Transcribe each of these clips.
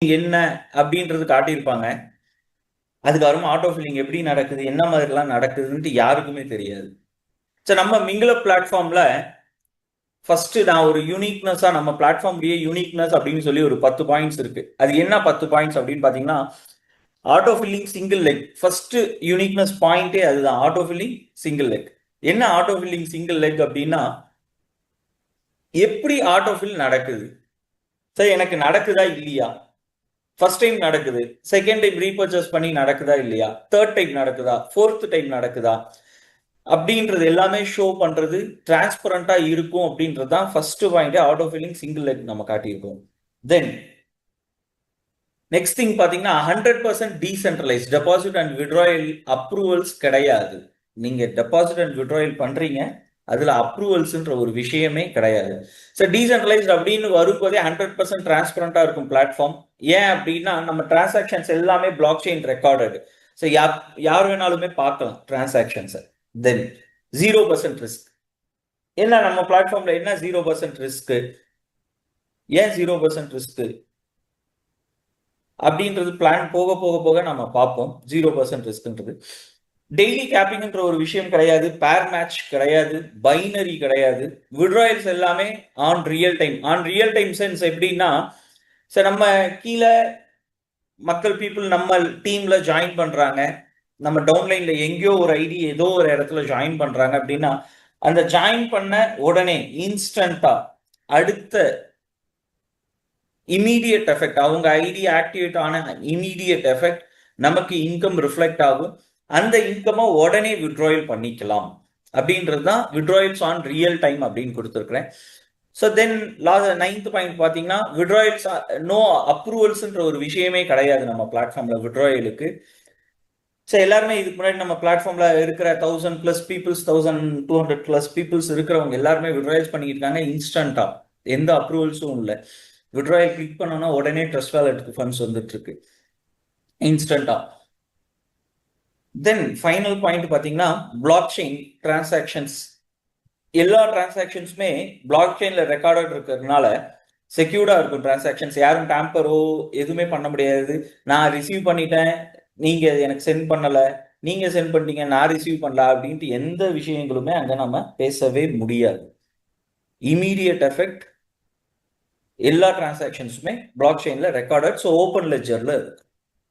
என்ன அப்படின்றது காட்டியிருப்பாங்க. அதுக்கப்புறமா ஆட்டோ ஃபில்லிங் எப்படி நடக்குது, என்ன மாதிரிலாம் நடக்குதுன்ட்டு யாருக்குமே தெரியாது. ஸோ நம்ம மிங்கில பிளாட்ஃபார்ம்ல ஃபர்ஸ்ட் நான் ஒரு யூனிக்னஸா நம்ம பிளாட்ஃபார்ம்லயே யூனிக்னஸ் அப்படின்னு சொல்லி ஒரு 10 பாயிண்ட்ஸ் இருக்கு. அது என்ன 10 பாயிண்ட்ஸ் அப்படின்னு பாத்தீங்கன்னா, auto filling single leg. First uniqueness பாயிண்டே அதுதான், ஆட்டோ ஃபில்லிங் சிங்கிள் லெக். என்ன ஆட்டோ ஃபில்லிங் சிங்கிள் லெக் அப்படின்னா, எப்படி ஆட்டோ ஃபில் நடக்குது, சரி எனக்கு நடக்குதா இல்லையா, ஃபர்ஸ்ட் டைம் நடக்குது, செகண்ட் டைம் ரீபர்ச்சேஸ் பண்ணி நடக்குதா இல்லையா, தேர்ட் டைம் நடக்குதா, ஃபோர்த் டைம் நடக்குதா அப்படின்றது எல்லாமே ஷோ பண்றது டிரான்ஸ்பரண்டா இருக்கும் அப்படின்றது தான் first point. Auto filling single leg நம்ம காட்டியிருக்கோம். தென் நெக்ஸ்ட் திங் பாத்தீங்கன்னா 100% decentralize deposit and withdrawal approvals கிடையாது. நீங்க டெபாசிட் அண்ட் விட்ராயல் பண்றீங்க, அதுல அப்ரூவல்ஸ்ன்ற ஒரு விஷயமே கிடையாது. ஸோ டீசென்ட்ரலைஸ்ட் அப்படின்னு வரும்போதே 100% டிரான்ஸ்பரண்டா இருக்கும் பிளாட்ஃபார்ம். ஏன் அப்படின்னா நம்ம டிரான்சாக்ஷன்ஸ் எல்லாமே பிளாக் செயின் ரெக்கார்டட். ஸோ யார் வேணாலுமே பார்க்கலாம் டிரான்சாக்ஷன்ஸை. தென் 0% ரிஸ்க். என்ன நம்ம பிளாட்ஃபார்ம்ல என்ன 0% ரிஸ்க், ஏன் 0% ரிஸ்க் அப்படின்றது பிளான் போக போக போக நம்ம பார்ப்போம். 0% ரிஸ்க்ன்றது டெய்லி கேப்பிங்ன்ற ஒரு விஷயம் கிடையாது, பேர் மேட்ச் கிடையாது, பைனரி கிடையாது. விட்ராயல்ஸ் எல்லாமே on real time. On real time sense எப்படின்னா, சார் நம்ம கீழே மக்கள் பீப்புள் நம்ம டீம்ல ஜாயின் பண்றாங்க, நம்ம டவுன்லைன்ல எங்கேயோ ஒரு ஐடி ஏதோ ஒரு இடத்துல ஜாயின் பண்றாங்க அப்படின்னா, அந்த ஜாயின் பண்ண உடனே இன்ஸ்டன்டா அடுத்த இமீடியட் எஃபெக்ட், அவங்க ஐடி ஆக்டிவேட் ஆன இமீடியட் எஃபெக்ட் நமக்கு இன்கம் ரிஃப்ளெக்ட் ஆகும். அந்த இன்கமை உடனே விட்ராயல் பண்ணிக்கலாம் அப்படின்றது தான் விட்ராயல்ஸ் ஆன் ரியல் டைம் அப்படின்னு கொடுத்துருக்கிறேன். ஸோ தென் நைன்த் பாயிண்ட் பார்த்தீங்கன்னா, விட்ராயல்ஸ் நோ அப்ரூவல்ஸ்ன்ற ஒரு விஷயமே கிடையாது நம்ம பிளாட்ஃபார்ம்ல விட்ராயலுக்கு. ஸோ எல்லாருமே இதுக்கு முன்னாடி நம்ம பிளாட்ஃபார்ம்ல இருக்கிற 1000+ பீப்புள்ஸ், 1200+ பீப்புள்ஸ் இருக்கிறவங்க எல்லாருமே விட்ராயல்ஸ் பண்ணிட்டு இருக்காங்க இன்ஸ்டன்டா, எந்த அப்ரூவல்ஸும் இல்லை. விட்ராயல் கிளிக் பண்ணோம்னா உடனே ட்ரஸ்ட் வாலெட்டுக்கு ஃபண்ட்ஸ் வந்துட்டு இருக்கு இன்ஸ்டன்டா. தென் ஃபைனல் பாயிண்ட் பார்த்தீங்கன்னா, பிளாக் செயின் டிரான்சாக்ஷன்ஸ். எல்லா டிரான்சாக்ஷன்ஸுமே பிளாக் செயின்ல ரெக்கார்டட் இருக்கிறதுனால செக்யூர்டா இருக்கும். டிரான்சாக்ஷன்ஸ் யாரும் டேம்பரோ எதுவுமே பண்ண முடியாது. நான் ரிசீவ் பண்ணிட்டேன், நீங்க எனக்கு சென்ட் பண்ணல, நீங்க சென்ட் பண்ணிட்டீங்க நான் ரிசீவ் பண்ணல அப்படின்ட்டு எந்த விஷயங்களுமே அங்க நம்ம பேசவே முடியாது. இமீடியட் எஃபெக்ட் எல்லா டிரான்சாக்ஷன்ஸுமே பிளாக் செயின்ல ரெக்கார்டட், ஸோ ஓப்பன் லெட்ஜர்ல இருக்கு.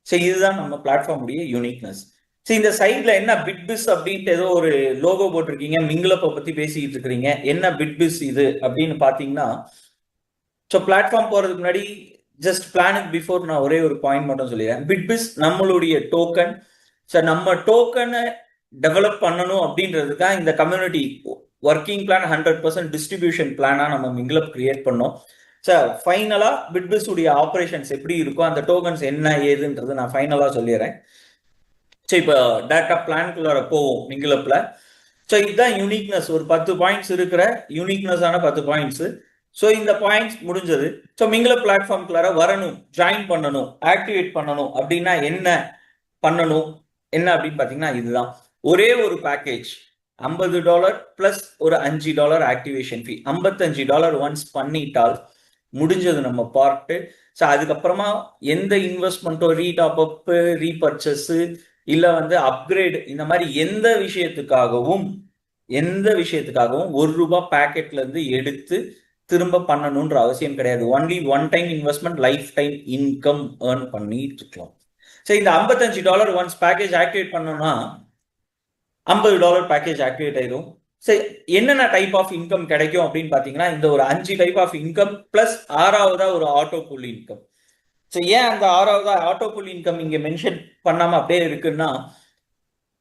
ஸோ இதுதான் நம்ம பிளாட்ஃபார்ம் உடைய யூனிக்னஸ். ஸோ இந்த சைட்ல என்ன பிட்பிஸ் அப்படின்ட்டு ஏதோ ஒரு லோகோ போட்டிருக்கீங்க, மிங்கிலப்பை பத்தி பேசிட்டு இருக்கிறீங்க, என்ன பிட்பிஸ் இது அப்படின்னு பாத்தீங்கன்னா, ஸோ பிளாட்ஃபார்ம் போறதுக்கு முன்னாடி ஜஸ்ட் பிளானுக்கு பிஃபோர் நான் ஒரே ஒரு பாயிண்ட் மட்டும் சொல்லிடுறேன். பிட்பிஸ் நம்மளுடைய டோக்கன். ஸோ நம்ம டோக்கனை டெவலப் பண்ணணும் அப்படின்றதுக்காக இந்த கம்யூனிட்டி ஒர்க்கிங் பிளான் 100% டிஸ்ட்ரிபியூஷன் பிளானா நம்ம மிங்கிலப் கிரியேட் பண்ணோம். சார் ஃபைனலா பிட்பிஸ் உடைய ஆப்ரேஷன்ஸ் எப்படி இருக்கும், அந்த டோக்கன்ஸ் என்ன ஏதுன்றது நான் ஃபைனலா சொல்லிடுறேன். ஸோ இப்போ டேட்டா பிளான்குள்ளார போவோம் மிங்கிலப்ல. ஸோ இதுதான் யூனிக்னஸ், ஒரு 10 பாயிண்ட்ஸ் இருக்கிற யூனிக்னஸான 10 பாயிண்ட்ஸ். ஸோ இந்த பாயிண்ட்ஸ் முடிஞ்சது. ஸோ மிங்கிலப் பிளாட்ஃபார்ம்குள்ளார வரணும், ஜாயின் பண்ணணும், ஆக்டிவேட் பண்ணணும் அப்படின்னா என்ன பண்ணணும், என்ன அப்படின்னு பார்த்தீங்கன்னா இதுதான். ஒரே ஒரு பேக்கேஜ் $50 பிளஸ் ஒரு $5 ஆக்டிவேஷன் ஃபீ, $55 ஒன்ஸ் பண்ணிட்டால் முடிஞ்சது நம்ம பார்ட்டு. ஸோ அதுக்கப்புறமா எந்த இன்வெஸ்ட்மெண்ட்டோ, ரீடாப் அப், ரீபர்ச்சஸ், இல்லை வந்து அப்கிரேட், இந்த மாதிரி எந்த விஷயத்துக்காகவும் $1 பேக்கெட்ல இருந்து எடுத்து திரும்ப பண்ணணுன்ற அவசியம் கிடையாது. Only one time investment, life time income earn பண்ணிட்டு இருக்கலாம். ஸோ இந்த $55 ஒன்ஸ் பேக்கேஜ் ஆக்டிவேட் பண்ணோம்னா $50 பேக்கேஜ் ஆக்டிவேட் ஆயிடும். சரி, என்னென்ன டைப் ஆஃப் இன்கம் கிடைக்கும் அப்படின்னு பாத்தீங்கன்னா, இந்த ஒரு 5 டைப் ஆஃப் இன்கம் பிளஸ் 6வதா ஒரு ஆட்டோ புல் இன்கம். ஸோ ஏன் அந்த 6வதா ஆட்டோ புல் இன்கம் இங்க மென்ஷன் பண்ணாம அப்படியே இருக்குன்னா,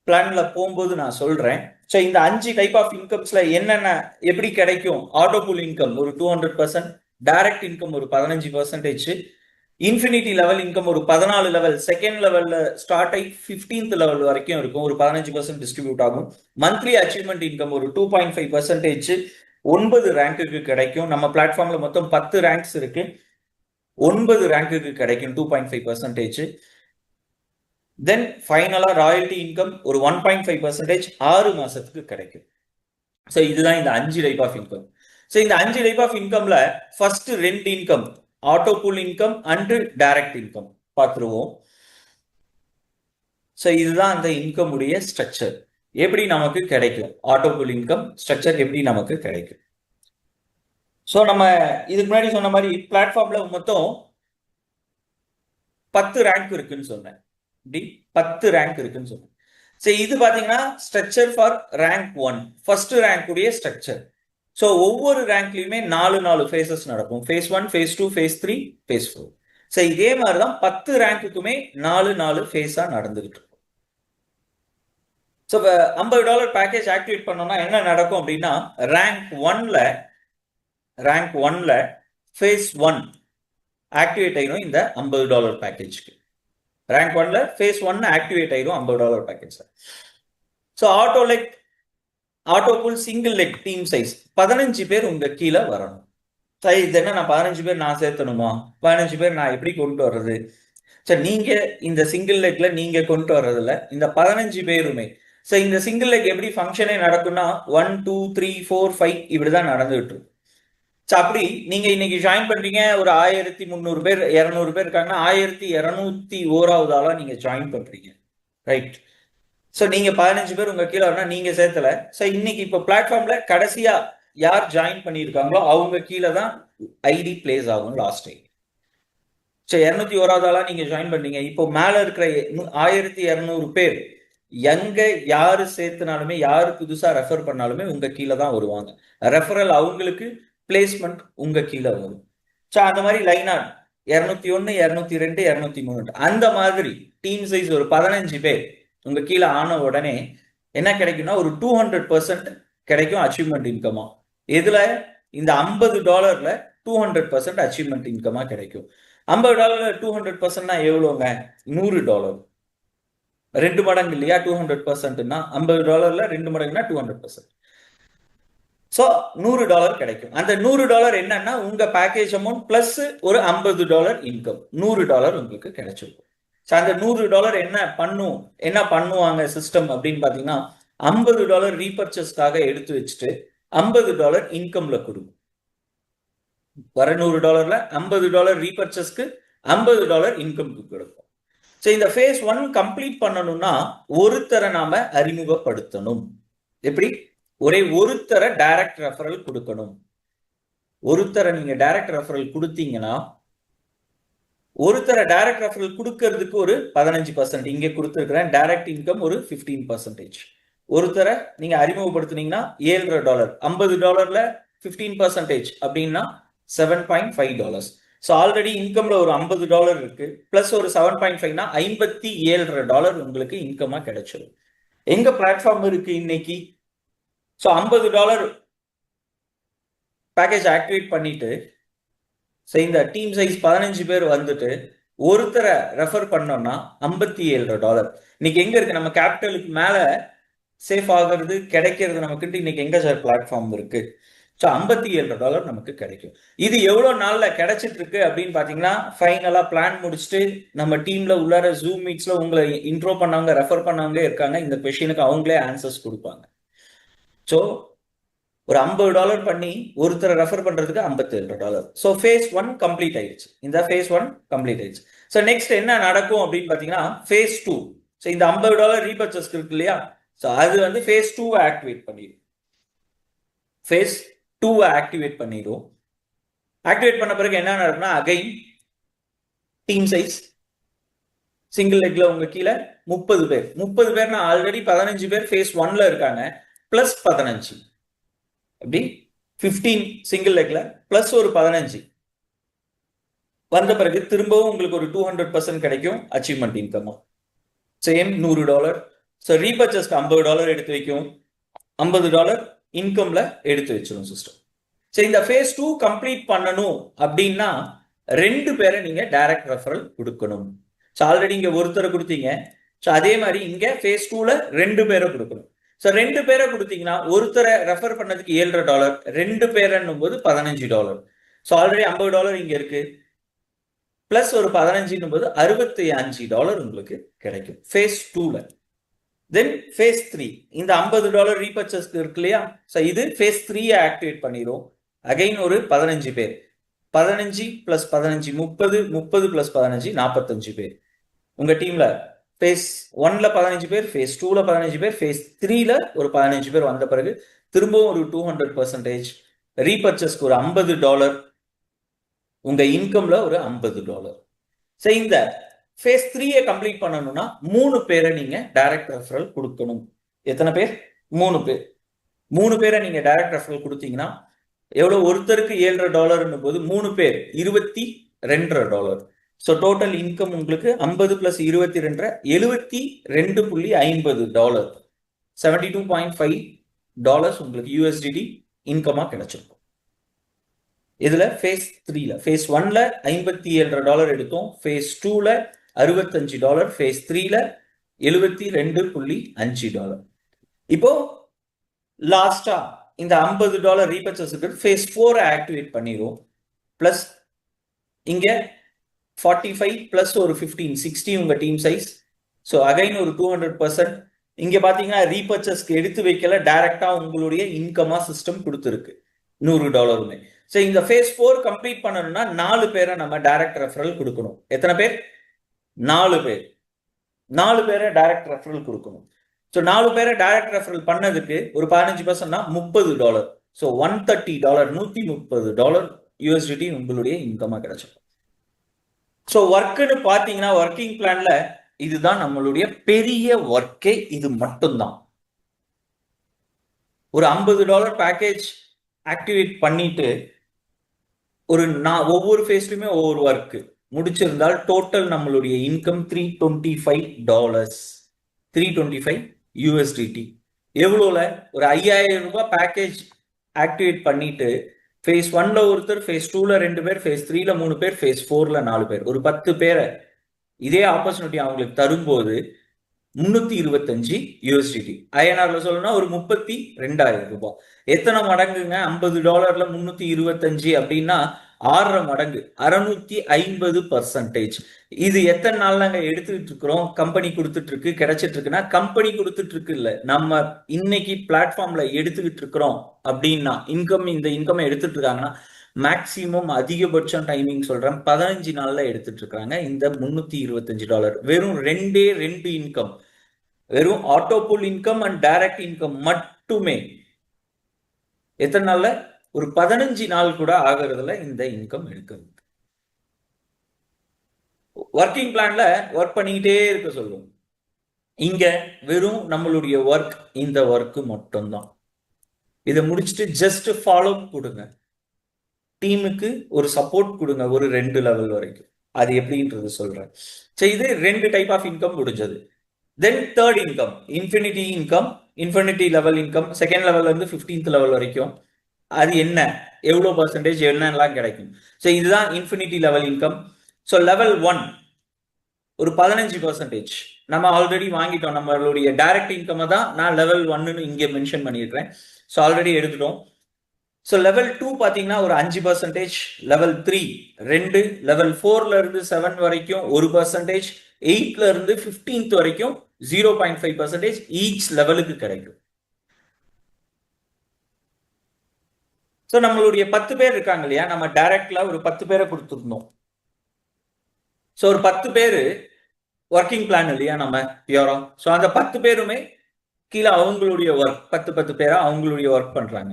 பிளான்ல போகும்போது நான் சொல்றேன். ஸோ இந்த 5 டைப் ஆஃப் இன்கம்ஸ்ல என்னென்ன எப்படி கிடைக்கும். ஆட்டோ புல் இன்கம் ஒரு 200%, டைரக்ட் இன்கம் ஒரு 15%, இன்ஃபினிட்டி லெவல் இன்கம் ஒரு 14 லெவல், செகண்ட் லெவல்ல ஸ்டார்ட் ஆகி 15th லெவல் வரைக்கும் இருக்கும், ஒரு 15% டிஸ்ட்ரிபியூட் ஆகும். மந்த்லி அச்சீவ்மெண்ட் இன்கம் ஒரு 2.5%, 9 ரேங்குக்கு கிடைக்கும். நம்ம பிளாட்ஃபார்ம்ல மொத்தம் 10 ரேங்க்ஸ் இருக்கு, 9 ரேங்குக்கு கிடைக்கும் 2.5%. தென் ஃபைனலா ராயல்டி இன்கம் ஒரு 1.5% 6 மாசத்துக்கு கிடைக்கும். ஸோ இதுதான் இந்த 5 டைப் ஆஃப் இன்கம். ஸோ இந்த 5 டைப் ஆஃப் இன்கம்ல first 2 income auto pool income and direct income பார்த்துருவோம். ஸோ இதுதான் அந்த இன்கம் உடைய ஸ்ட்ரக்சர். எப்படி நமக்கு கிடைக்கும் ஆட்டோ புல் இன்கம் ஸ்ட்ரக்சர் எப்படி நமக்கு கிடைக்கும்? ஸோ நம்ம இதுக்கு முன்னாடி சொன்ன மாதிரி பிளாட்ஃபார்ம்ல மொத்தம் 10 ரேங்க் இருக்குன்னு சொன்னேன். இப்படி 10 ரேங்க் இருக்குன்னு சொன்னேன். சரி, இது பாத்தீங்கன்னா structure for rank 1 first rank உடைய ஸ்ட்ரக்சர். ஸோ ஒவ்வொரு ரேங்க்லயுமே 4 ஃபேஸஸ் நடக்கும். Phase 1, phase 2, phase 3, phase 4. So இதே மாதிரி தான் 10 ரேங்க்குமே 4 ஃபேஸா நடந்துகிட்டு இருக்கும். ஸோ $50 பேக்கேஜ் ஆக்டிவேட் பண்ணோம்னா என்ன நடக்கும் அப்படின்னா, ரேங்க் ஒன்ல ஃபேஸ் 1 ஆக்டிவேட் ஆயிரும். இந்த $50 பேக்கேஜ்க்கு ரேங்க் 1ல ஃபேஸ் 1 ஆக்டிவேட் ஆயிரும் $50 பேக்கேஜ். ஸோ ஆட்டோ புல் சிங்கிள் லெக் டீம் சைஸ் 15 பேர் உங்க கீழே வரணும். சரி, இது என்ன நான் 15 பேர் நான் சேர்த்தணுமா? 15 பேர் நான் எப்படி கொண்டு வர்றது? சரி, நீங்க இந்த சிங்கிள் லெக்ல நீங்க கொண்டு வர்றதுல இந்த 15 பேருமே ஸோ இந்த சிங்கிள் லெக் எப்படி ஃபங்க்ஷனே நடக்கும்னா 1, 2, 3, 4, 5 இப்படிதான் நடந்துகிட்டு இருக்கும். ஸோ அப்படி நீங்க இன்னைக்கு ஜாயின் பண்றீங்க, ஒரு 1300 பேர் 200 பேர் இருக்காங்கன்னா 1201வது ஆளா நீங்க ஜாயின் பண்றீங்க, ரைட்? ஸோ நீங்க 15 பேர் உங்க கீழே வரணும், நீங்க சேர்த்தல. ஸோ இன்னைக்கு இப்போ பிளாட்ஃபார்ம்ல கடைசியா யார் ஜாயின் பண்ணியிருக்காங்களோ அவங்க கீழே தான் ஐடி பிளேஸ் ஆகும் லாஸ்ட் டைம். ஸோ 201வது ஆளா நீங்க ஜாயின் பண்ணீங்க. இப்போ மேல இருக்கிற 1200 பேர் எங்க யாரு சேர்த்துனாலுமே, யாரு புதுசா ரெஃபர் பண்ணாலுமே உங்க கீழே தான் வருவாங்க. ரெஃபரல் அவங்களுக்கு, பிளேஸ்மெண்ட் உங்க கீழே வரும். ஸோ அந்த மாதிரி லைனா 201, 202, 203 அந்த மாதிரி டீம் சைஸ் ஒரு 15 பேர் உங்க கீழே ஆன உடனே என்ன கிடைக்கும்னா ஒரு 200% கிடைக்கும் அச்சீவ்மெண்ட் இன்கமா. இதுல இந்த $50ல 200% அச்சீவ்மெண்ட் இன்கமா கிடைக்கும். $50 200%னா எவ்வளோங்க? $100. 2 மடங்கு இல்லையா? 200%னா $50ல 2 மடங்குனா 200%. ஸோ $100 கிடைக்கும். அந்த $100 என்னன்னா உங்க பேக்கேஜ் அமௌண்ட் பிளஸ் ஒரு $50 இன்கம், $100 உங்களுக்கு கிடைச்சிருக்கும். ஸோ அந்த $100 என்ன பண்ணுவாங்க சிஸ்டம் அப்படின்னு பாத்தீங்கன்னா, $50 ரீபர்ச்சஸ்க்காக எடுத்து வச்சுட்டு $50 இன்கம்ல கொடுக்கும். வர $100ல $50 ரீபர்ச்சஸ்க்கு $50 இன்கம்க்கு கொடுக்கும். ஸோ இந்த ஃபேஸ் 1 கம்ப்ளீட் பண்ணணும்னா ஒருத்தரை நாம அறிமுகப்படுத்தணும். எப்படி? ஒருத்தரை டைரக்ட் ரெஃபரல் கொடுக்கணும். ஒருத்தரை நீங்க டைரக்ட் ரெஃபரல் கொடுத்தீங்கன்னா, ஒருத்தரை டைரக்ட் ரெஃபரல் கொடுக்கறதுக்கு ஒரு 15% இங்க கொடுத்துருக்கிறேன். டைரக்ட் இன்கம் ஒரு 15%. ஒருத்தரை நீங்க அறிமுகப்படுத்தினீங்கன்னா $7.5 $50ல 15% அப்படின்னா $7.5. ஸோ ஆல்ரெடி இன்கம்ல ஒரு $50 இருக்கு, பிளஸ் ஒரு 7.5னா $57 உங்களுக்கு இன்கமா கிடைச்சிடும். எங்க பிளாட்ஃபார்ம் இருக்கு இன்னைக்கு? ஸோ $50 பேக்கேஜ் ஆக்டிவேட் பண்ணிட்டு இந்த டீம் சைஸ் 15 பேர் வந்துட்டு ஒருத்தரை ரெஃபர் பண்ணோம்னா $57. இன்னைக்கு எங்க இருக்கு? நம்ம கேபிட்டலுக்கு மேல சேஃப் ஆகிறது கிடைக்கிறது நமக்கு இன்னைக்கு எங்க சார் பிளாட்ஃபார்ம் இருக்கு? ஸோ $57 நமக்கு கிடைக்கும். இது எவ்வளவு நாள்ல கிடைச்சிட்டு இருக்கு அப்படின்னு பாத்தீங்கன்னா, ஃபைனலா பிளான் முடிச்சுட்டு நம்ம டீம்ல உள்ளார ஜூம் மீட்ஸ்ல உங்களை இன்ட்ரோ பண்ணவங்க, ரெஃபர் பண்ணவங்க இருக்காங்க. இந்த கொஸ்டினுக்கு அவங்களே ஆன்சர்ஸ் கொடுப்பாங்க. ஸோ ஒரு $50 பண்ணி ஒருத்தரை ரெஃபர் பண்றதுக்கு $57. ஸோ ஃபேஸ் 1 கம்ப்ளீட் ஆயிடுச்சு. இந்த ஃபேஸ் 1 கம்ப்ளீட் ஆயிடுச்சு. ஸோ நெக்ஸ்ட் என்ன நடக்கும் அப்படின்னு பாத்தீங்கன்னா, ஃபேஸ் 2. ஸோ இந்த $50 ரீபர்ச்சஸ் இருக்கு இல்லையா? ஸோ அது வந்து ஃபேஸ் 2 ஆக்டிவேட் பண்ணிடும். ஃபேஸ் 2 ஆக்டிவேட் பண்ணிடும். ஆக்டிவேட் பண்ண பிறகு என்ன நடக்கும்னா, அகைன் டீம் சைஸ் சிங்கிள் லெக்ல உங்க கீழே 30 பேர்னா ஆல்ரெடி 15 பேர் ஃபேஸ் 1ல இருக்காங்க, பிளஸ் 15 அப்படி 15 சிங்கிள் லெக்ல பிளஸ் ஒரு 15 வந்த பிறகு திரும்பவும் உங்களுக்கு ஒரு 200% கிடைக்கும் அச்சீவ்மெண்ட் இன்கம். சேம் $100. ஸோ ரீபர்ச்சஸ்க்கு $50 எடுத்து வைக்கும், $50 இன்கம்ல எடுத்து வச்சிடும் சிஸ்டம். ஸோ இந்த ஃபேஸ் 2 கம்ப்ளீட் பண்ணணும் அப்படின்னா 2 பேரை நீங்க டைரக்ட் ரெஃபரல் கொடுக்கணும். ஸோ ஆல்ரெடி இங்க ஒருத்தரை கொடுத்தீங்க. ஸோ அதே மாதிரி இங்க ஃபேஸ் 2ல 2 பேரை கொடுக்கணும். ஸோ 2 பேரை கொடுத்தீங்கன்னா ஒருத்தரை ரெஃபர் பண்ணதுக்கு $7, 2 பேருன்னும் போது $15. ஸோ ஆல்ரெடி $50 இங்க இருக்கு, பிளஸ் ஒரு 15 போது $65 உங்களுக்கு கிடைக்கும் ஃபேஸ் 2ல. தென் ஃபேஸ் 3 இந்த $50 ரீபர்ச்சஸ் இருக்கு இல்லையா? ஸோ இது ஃபேஸ் 3 ஆக்டிவேட் பண்ணிடும். அகைன் ஒரு 15 பேர் 15 + 15 30, 30 + 15 45 பேர். உங்க டீம்ல ஃபேஸ் 1ல 15 பேர், ஃபேஸ் 2ல 15 பேர், ஃபேஸ் 3ல ஒரு 15 பேர் வந்த பிறகு திரும்பவும் ஒரு 200%, ரீபர்ச்சஸ்க்கு ஒரு $50, உங்க இன்கம்ல ஒரு $50. சரி, இந்த ஃபேஸ் 3 கம்ப்ளீட் பண்ணணும்னா 3 பேரை நீங்க டைரக்ட் ரெஃபரல் கொடுக்கணும். எத்தனை பேர்? 3 பேர். 3 பேரை நீங்க டைரக்ட் ரெஃபரல் கொடுத்தீங்கன்னா எவ்வளவு? ஒருத்தருக்கு $7.50 போது 3 பேர் $22.50. ஸோ டோட்டல் இன்கம் உங்களுக்கு 50 + 22 $72.50, $72.5 உங்களுக்கு USDT இன்கமா கிடைச்சிருக்கும். இதுல ஃபேஸ் 3ல, ஃபேஸ் 1ல $57 எடுத்தோம், ஃபேஸ் 2ல $65, ஃபேஸ் 3ல $72.5. இப்போ லாஸ்டா இந்த $50 ரீபர்ச்சஸ்க்கு ஃபேஸ் 4 ஆக்டிவேட் பண்ணிடுவோம். பிளஸ் இங்க 45 பிளஸ் ஒரு 15 60 உங்க டீம் சைஸ். ஸோ அகைன் ஒரு 200%. இங்க பாத்தீங்கன்னா ரீபர்ச்சஸ்க்கு எடுத்து வைக்கல, டைரக்டா உங்களுடைய இன்கமா சிஸ்டம் கொடுத்துருக்கு $100. ஸோ இந்த ஃபேஸ் 4 கம்ப்ளீட் பண்ணணும்னா 4 பேரை நம்ம டைரக்ட் ரெஃபரல் கொடுக்கணும். எத்தனை பேர்? 4 பேர். 4 பேரை டைரக்ட் ரெஃபரல் கொடுக்கணும். ஸோ 4 பேரை டைரக்ட் ரெஃபரல் பண்ணதுக்கு ஒரு 15%னா $30. ஸோ $130, $130 USDT உங்களுடைய இன்கமா கிடைச்சிடும். ஸோ ஒர்க்குன்னு பார்த்தீங்கன்னா ஒர்க்கிங் பிளான்ல இதுதான் நம்மளுடைய பெரிய ஒர்க்கே. இது மட்டும்தான். ஒரு $50 பேக்கேஜ் ஆக்டிவேட் பண்ணிட்டு ஒவ்வொரு ஃபேஸ்லயுமே ஒவ்வொரு ஒர்க் முடிச்சிருந்தால் டோட்டல் நம்மளுடைய இன்கம் $325 USDT. எவ்வளோல? ஒரு $5000 பேக்கேஜ் ஆக்டிவேட் பண்ணிட்டு ஃபேஸ் 1ல ஒருத்தர், ஃபேஸ் 2ல 2 பேர், ஃபேஸ் 3ல 3 பேர், ஃபேஸ் 4ல 4 பேர், ஒரு 10 பேரை இதே ஆப்பர்ச்சுனிட்டி அவங்களுக்கு தரும்போது $325 USDT. INRல சொல்லணும்னா ஒரு $32,000. எத்தனை மடங்குங்க? $50ல 325 அப்படின்னா 6 மடங்கு, 650%. இது எத்தனை நாள் நாங்க எடுத்துக்கிட்டு இருக்கிறோம்? கம்பெனி கொடுத்துட்டு இருக்கு, கிடைச்சிட்டு இருக்குன்னா கம்பெனி கொடுத்துட்டு இருக்கு இல்ல, நம்ம இன்னைக்கு பிளாட்ஃபார்ம்ல எடுத்துக்கிட்டு இருக்கிறோம் அப்படின்னா இந்த இன்கம் எடுத்துட்டு இருக்காங்கன்னா மேக்சிமம் அதிகபட்சம் டைமிங் சொல்றேன் 15 நாள்ல எடுத்துட்டு இருக்காங்க. இந்த $325 வெறும் 2 இன்கம், வெறும் ஆட்டோபுல் இன்கம் அண்ட் டைரக்ட் இன்கம் மட்டுமே எத்தனை நாள்ல? ஒரு 15 நாள் கூட ஆகிறதுல இந்த இன்கம் எடுக்கிறது. ஒர்க்கிங் பிளான்ல ஒர்க் பண்ணிக்கிட்டே இருக்க சொல்லுவோம். இங்க வெறும் நம்மளுடைய ஒர்க் இந்த ஒர்க் மட்டும்தான். இதை முடிச்சுட்டு ஜஸ்ட் ஃபாலோ கொடுங்க, டீமுக்கு ஒரு சப்போர்ட் கொடுங்க ஒரு 2 லெவல் வரைக்கும். அது எப்படின்றது சொல்றேன். சரி, இது 2 டைப் ஆஃப் இன்கம் முடிஞ்சது. Then third income, infinity level income. Second லெவல்ல இருந்து 15th லெவல் வரைக்கும் அது என்ன, எவ்வளோ பர்சன்டேஜ் என்னெல்லாம் கிடைக்கும். ஸோ இதுதான் infinity level income. So level 1 ஒரு 15% நம்ம ஆல்ரெடி வாங்கிட்டோம். நம்மளுடைய டைரக்ட் இன்கம் தான் நான் லெவல் 1ன்னு இங்கே மென்ஷன் பண்ணியிருக்கிறேன். ஸோ ஆல்ரெடி எடுத்துட்டோம். ஸோ லெவல் 2 பார்த்தீங்கன்னா ஒரு 5%, லெவல் 3 2, லெவல் 4ல இருந்து 7 வரைக்கும் 1%, 8ல இருந்து 15th வரைக்கும் 0.5% ஈச் லெவலுக்கு கிடைக்கும். ஸோ நம்மளுடைய 10 பேர் இருக்காங்க இல்லையா, நம்ம டைரக்ட்ல ஒரு 10 பேரை கொடுத்துருந்தோம். ஸோ ஒரு 10 பேர் ஒர்க்கிங் பிளான் இல்லையா நம்ம பியூரா. ஸோ அந்த 10 பேருமே கீழே அவங்களுடைய ஒர்க் 10 பேரா அவங்களுடைய ஒர்க் பண்றாங்க.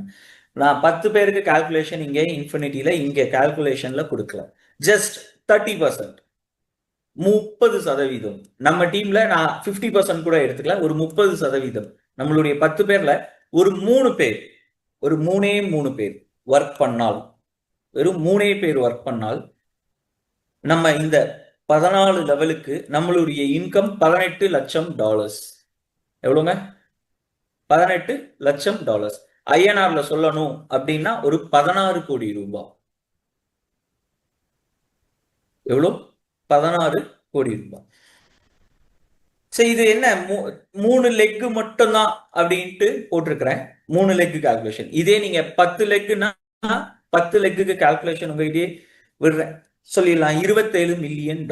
நான் 10 பேருக்கு கால்குலேஷன் இங்கே இன்ஃபினிட்டியில இங்கே கால்குலேஷன்ல கொடுக்கல. ஜஸ்ட் 30%, 30%. நம்ம டீம்ல நான் 50% கூட எடுத்துக்கல, ஒரு 30%. நம்மளுடைய 10 பேர்ல ஒரு 3 பேர், ஒரு 3 பேர் ஒர்க் பண்ணால், வெறும் 3 பேர் ஒர்க் பண்ணால் நம்ம இந்த 14 லெவலுக்கு நம்மளுடைய இன்கம் $18 லட்சம். எவ்வளவுங்க? $18 லட்சம். INRல சொல்லணும் அப்படின்னா ஒரு 16 கோடி ரூபாய். எவ்வளோ? 16 கோடி ரூபாய். சரி, இது என்ன 3 லெக் மட்டும்தான் அப்படின்ட்டு போட்டிருக்கிறேன். 3 லெக் கால்குலேஷன். இதே நீங்க 10 லெக்குன்னா 10 லெக்குக்கு கால்குலேஷன் உங்ககிட்டயே விடுறேன், சொல்லிடலாம் $27 மில்லியன்.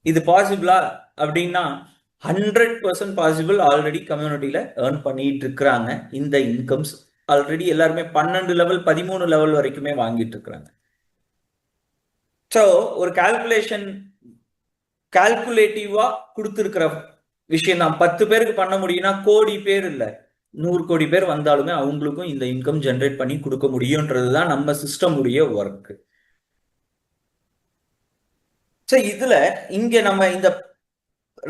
இது பாசிபிளா அப்படின்னா 100% பாசிபிள். ஆல்ரெடி கம்யூனிட்டியில ஏர்ன் பண்ணிட்டு இருக்கிறாங்க. இந்த இன்கம்ஸ் ஆல்ரெடி எல்லாருமே 12 லெவல் 13 லெவல் வரைக்குமே வாங்கிட்டு இருக்கிறாங்க. ஸோ ஒரு கால்குலேட்டிவா கொடுத்துருக்கிற விஷயம் தான். 10 பேருக்கு பண்ண முடியும்னா கோடி பேர் இல்லை, 100 கோடி பேர் வந்தாலுமே அவங்களுக்கும் இந்த இன்கம் ஜென்ரேட் பண்ணி கொடுக்க முடியும்ன்றதுதான் நம்ம சிஸ்டம் உடைய ஒர்க். ஸோ இதுல இங்க நம்ம இந்த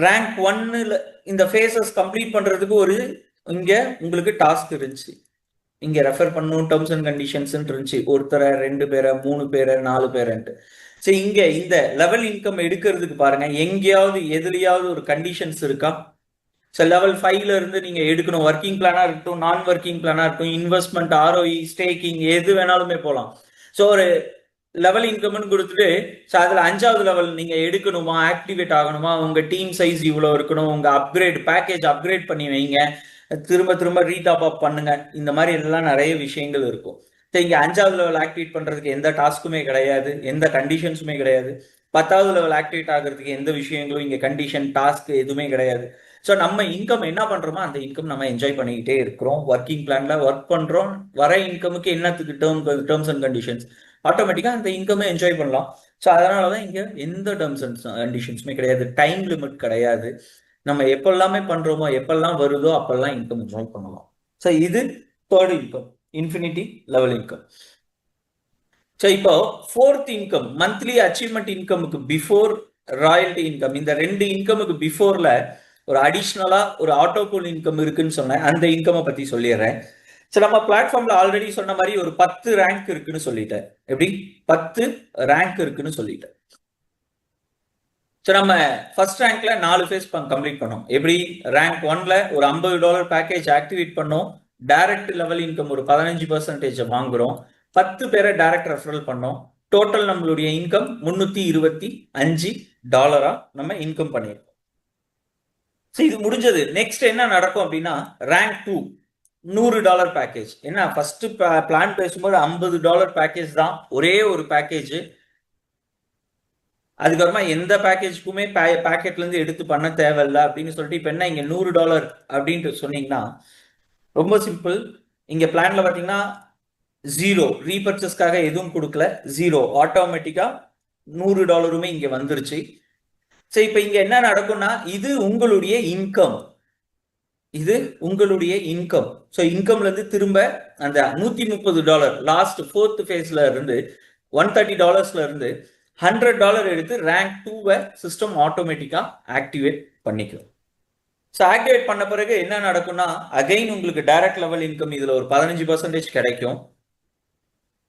ரேங்க் 1ல இந்த ஃபேஸஸ் கம்ப்ளீட் பண்றதுக்கு ஒரு இங்க உங்களுக்கு டாஸ்க் இருந்துச்சு. இங்க ரெஃபர் பண்ணணும், டேர்ம்ஸ் அண்ட் கண்டிஷன்ஸ் இருந்துச்சு. ஒருத்தரை, 2 பேரை, 3 பேரை, 4 பேருன்ட்டு. சரி, இங்க இந்த லெவல் இன்கம் எடுக்கிறதுக்கு பாருங்க, எங்கேயாவது எதுலயாவது ஒரு கண்டிஷன்ஸ் இருக்கா? ஸோ லெவல் 5ல இருந்து நீங்க எடுக்கணும். ஒர்க்கிங் பிளானா இருக்கட்டும், நான் ஒர்க்கிங் பிளானா இருக்கட்டும், இன்வெஸ்ட்மெண்ட், ஆர்ஓஇ, ஸ்டேக்கிங், எது வேணாலுமே போகலாம். ஸோ ஒரு லெவல் இன்கம்னு கொடுத்துட்டு, ஸோ அதில் 5வது லெவல் நீங்க எடுக்கணுமா, ஆக்டிவேட் ஆகணுமா, உங்க டீம் சைஸ் இவ்வளோ இருக்கணும், உங்க பேக்கேஜ் அப்கிரேட் பண்ணி வைங்க, திரும்ப திரும்ப ரீடாப் அப் பண்ணுங்க, இந்த மாதிரி எல்லாம் நிறைய விஷயங்கள் இருக்கும். இங்க 5வது லெவல் ஆக்டிவேட் பண்றதுக்கு எந்த டாஸ்க்குமே கிடையாது, எந்த கண்டிஷன்ஸுமே கிடையாது. 10வது லெவல் ஆக்டிவேட் ஆகிறதுக்கு எந்த விஷயங்களும் இங்க கண்டிஷன், டாஸ்க் எதுவுமே கிடையாது. ஸோ நம்ம இன்கம் என்ன பண்றோமோ அந்த இன்கம் நம்ம என்ஜாய் பண்ணிக்கிட்டே இருக்கிறோம். ஒர்க்கிங் பிளான்ல ஒர்க் பண்றோம். வர இன்கமுக்கு என்னத்துக்கு டேர்ம்ஸ் அண்ட் கண்டிஷன்ஸ், ஆட்டோமேட்டிக்கா அந்த இன்கமே என்ஜாய் பண்ணலாம். ஸோ அதனாலதான் இங்க எந்த டேர்ம்ஸ் அண்ட் கண்டிஷன்ஸுமே கிடையாது, டைம் லிமிட் கிடையாது. நம்ம எப்பெல்லாமே பண்றோமோ, எப்பெல்லாம் வருதோ அப்பெல்லாம் இன்கம் என்ஜாய் பண்ணலாம். ஸோ இது third income, infinity level income. So இப்போ ஃபோர்த் இன்கம், மந்த்லி அச்சீவ்மெண்ட் இன்கமுக்கு பிஃபோர் ராயல்டி இன்கம். இந்த 2 இன்கமுக்கு பிஃபோர்ல ஒரு அடிஷ்னலா ஒரு ஆட்டோபோல் இன்கம் இருக்குன்னு சொன்னேன். அந்த இன்கம் பத்தி சொல்லிடுறேன். சரி, நம்ம பிளாட்ஃபார்ம்ல ஆல்ரெடி சொன்ன மாதிரி ஒரு 10 ரேங்க் இருக்குன்னு சொல்லிட்டேன். எப்படி 10 ரேங்க் இருக்குன்னு சொல்லிட்டேன். சரி, நம்ம ஃபர்ஸ்ட் ரேங்க்ல 4 ஃபேஸ் கம்ப்ளீட் பண்ணோம். எப்படி ரேங்க் 1ல ஒரு $50 பேக்கேஜ் ஆக்டிவேட் பண்ணோம். டைரக்ட் லெவல் இன்கம் ஒரு 15% வாங்குறோம். 10 பேரை டைரக்ட் ரெஃபரல் பண்ணோம். டோட்டல் நம்மளுடைய இன்கம் $325 நம்ம இன்கம் பண்ணிருக்கோம். இது முடிஞ்சது. நெக்ஸ்ட் என்ன நடக்கும் அப்படின்னா, ரேங்க் 2 $100 பேக்கேஜ். என்ன ஃபர்ஸ்ட் பிளான் பேசும்போது $50 பேக்கேஜ் தான், ஒரே ஒரு பேக்கேஜ். அதுக்கப்புறமா எந்த பேக்கேஜ்க்குமே பேக்கெட்ல இருந்து எடுத்து பண்ண தேவையில்லை அப்படின்னு சொல்லிட்டு இப்ப என்ன இங்க $100 அப்படின்ட்டு சொன்னீங்கன்னா ரொம்ப சிம்பிள். இங்க பிளான்ல பாத்தீங்கன்னா 0 ரீபர்ச்சஸ்க்காக எதுவும் கொடுக்கல, 0 ஆட்டோமேட்டிக்கா $100 இங்க வந்துருச்சு. சரி, இப்ப இங்க என்ன நடக்கும்னா, இது உங்களுடைய இன்கம், இது உங்களுடைய இன்கம். ஸோ இன்கம்ல இருந்து திரும்ப அந்த $130 லாஸ்ட் ஃபோர்த் ஃபேஸ்ல இருந்து $130 இருந்து $100 எடுத்து ரேங்க் 2வை சிஸ்டம் ஆட்டோமேட்டிக்கா ஆக்டிவேட் பண்ணிக்கும். ஸோ ஆக்டிவேட் பண்ண பிறகு என்ன நடக்கும்னா, அகைன் உங்களுக்கு டைரக்ட் லெவல் இன்கம் இதுல ஒரு 15% கிடைக்கும்.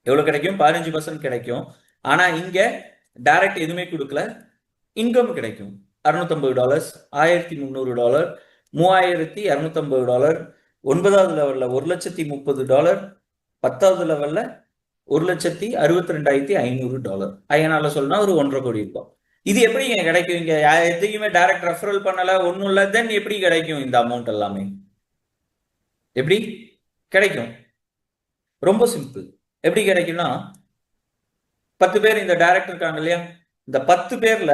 எவ்வளவு கிடைக்கும்? 15% கிடைக்கும். ஆனா இங்க டைரக்ட் எதுவுமே கொடுக்கல, இன்கம் கிடைக்கும். $650, $1300, $3250, 9வது லெவல்ல $1,30,030, 10வது லெவல்ல $1,62,500. ஐயனால சொல்லனா ஒரு 1.5 கோடி இருக்கும். இது எப்படி கிடைக்கும்? இங்க எதையுமே டைரக்ட் ரெஃபரல் பண்ணல, ஒன்னும் இல்ல. தென் எப்படி கிடைக்கும் இந்த அமௌண்ட் எல்லாமே? எப்படி கிடைக்கும்? ரொம்ப சிம்பிள். எப்படி கிடைக்கும்னா, 10 பேர் இந்த டைரக்ட் இருக்காங்க இல்லையா, இந்த 10 பேர்ல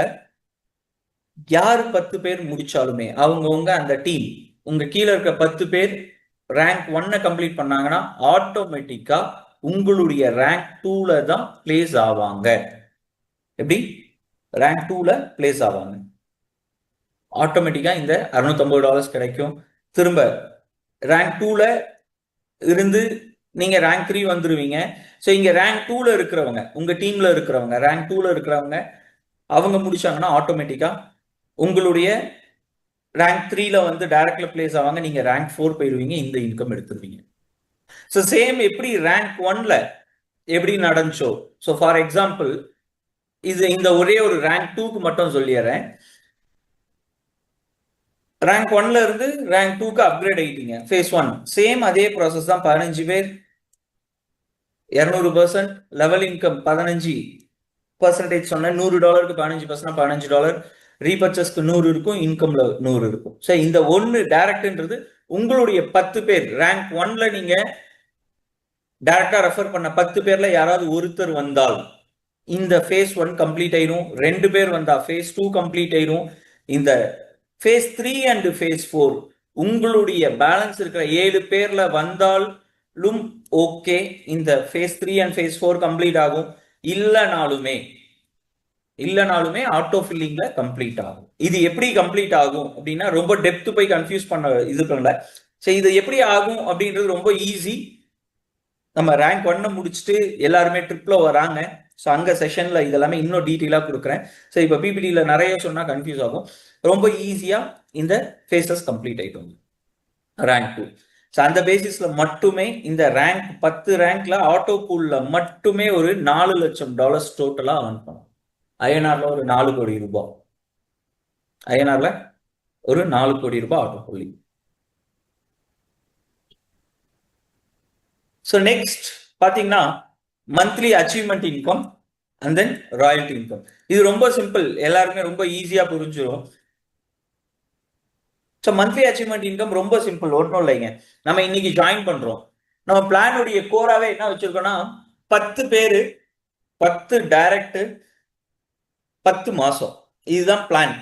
யாரு 10 பேர் முடிச்சாலுமே அவங்கவுங்க அந்த டீம், உங்க கீழே இருக்க 10 பேர் ரேங்க் 1 கம்ப்ளீட் பண்ணாங்கன்னா ஆட்டோமேட்டிக்கா உங்களுடைய ரேங்க் 2ல தான் பிளேஸ் ஆவாங்க. எப்படி? ரேங்க் 2ல பிளேஸ் ஆவாங்க. ஆட்டோமேட்டிக்கா இந்த $650 கிடைக்கும். திரும்ப ரேங்க் 2ல இருந்து நீங்க ரேங்க் 3 வந்துருவீங்க. ஸோ இங்க ரேங்க் 2ல இருக்கிறவங்க, உங்க டீம்ல இருக்கிறவங்க, ரேங்க் 2ல இருக்கிறவங்க அவங்க முடிச்சாங்கன்னா ஆட்டோமேட்டிக்கா உங்களுடைய ரேங்க் 3ல வந்து டைரக்ட்ல பிளேஸ் ஆவாங்க. நீங்க ரேங்க் 4 போயிருவீங்க, இந்த இன்கம் எடுத்துருவீங்க. ஸோ சேம் எப்படி ரேங்க் 1ல எப்படி நடந்துச்சோ, ஸோ ஃபார் எக்ஸாம்பிள் இது இந்த ஒரே ஒரு ரேங்க் 2க்கு மட்டும் சொல்லிடுறேன். ரேங்க் 1ல இருந்து ரேங்க் 2க்கு அப்கிரேட் ஆயிட்டீங்க. ஃபேஸ் 1 சேம் அதே ப்ராசஸ் தான். 15 பேர் 200%, லெவல் இன்கம் 15% சொன்ன, $100க்கு 15% $15, ரீபர்ச்சஸ்க்கு 100 இருக்கும், இன்கம்ல 100 இருக்கும். ஸோ இந்த ஒன்னு டைரக்ட்ன்றது உங்களுடைய 10 பேர் ரேங்க் 1ல நீங்க டைரக்டா ரெஃபர் பண்ண 10 பேர்ல யாராவது ஒருத்தர் வந்தால் இந்த ஃபேஸ் 1 கம்ப்ளீட் ஆயிரும். 2 பேர் வந்தா ஃபேஸ் 2 கம்ப்ளீட் ஆயிரும். இந்த ஃபேஸ் 3 அண்ட் ஃபேஸ் 4 உங்களுடைய பேலன்ஸ் இருக்கிற 7 பேர்ல வந்தாலும் ஓகே, இந்த ஃபேஸ் 3 அண்ட் ஃபேஸ் 4 கம்ப்ளீட் ஆகும். இல்லைனாலுமே இல்லைனாலுமே ஆட்டோ ஃபில்லிங்ல கம்ப்ளீட் ஆகும். இது எப்படி கம்ப்ளீட் ஆகும் அப்படின்னா ரொம்ப டெப்த் போய் கன்ஃபியூஸ் பண்ண இது பண்ணல. சரி, இது எப்படி ஆகும் அப்படின்றது ரொம்ப ஈஸி. நம்ம ரேங்க் 1 முடிச்சுட்டு எல்லாருமே ட்ரிப்ல வராங்க. ஸோ அங்கே செஷன்ல இதெல்லாமே இன்னும் டீட்டெயிலாக கொடுக்குறேன். ஸோ இப்போ பிபிடியில் நிறைய சொன்னால் கன்ஃபியூஸ் ஆகும். ரொம்ப ஈஸியாக இந்த ஃபேஸஸ் கம்ப்ளீட் ஆகிட்டு ரேங்க் 2. ஸோ அந்த பேசிஸ்ல மட்டுமே இந்த ரேங்க் 10 ரேங்க்ல ஆட்டோ பூல்ல மட்டுமே ஒரு $4 லட்சம் டோட்டலா ஏர்ன் பண்ணும். ஐஎன்ஆர்ல ஒரு 4 கோடி ரூபாய். ஐஎன்ஆர்ல ஒரு 4 கோடி ரூபாய் ஆட்டோ புள்ளி. ஸோ நெக்ஸ்ட் பாத்தீங்கன்னா monthly achievement income and then royalty income. இது ரொம்ப சிம்பிள், எல்லாருமே ரொம்ப ஈஸியா புரிஞ்சிடும். ஸோ மந்த்லி அச்சீவ்மெண்ட் இன்கம் ரொம்ப சிம்பிள், ஒன்றும் இல்லைங்க. நம்ம இன்னைக்கு ஜாயின் பண்றோம், நம்ம பிளானுடைய கோராவே என்ன வச்சிருக்கோம்னா 10 பேரு 10 டைரக்ட் 10 மாசம், இதுதான் பிளான்.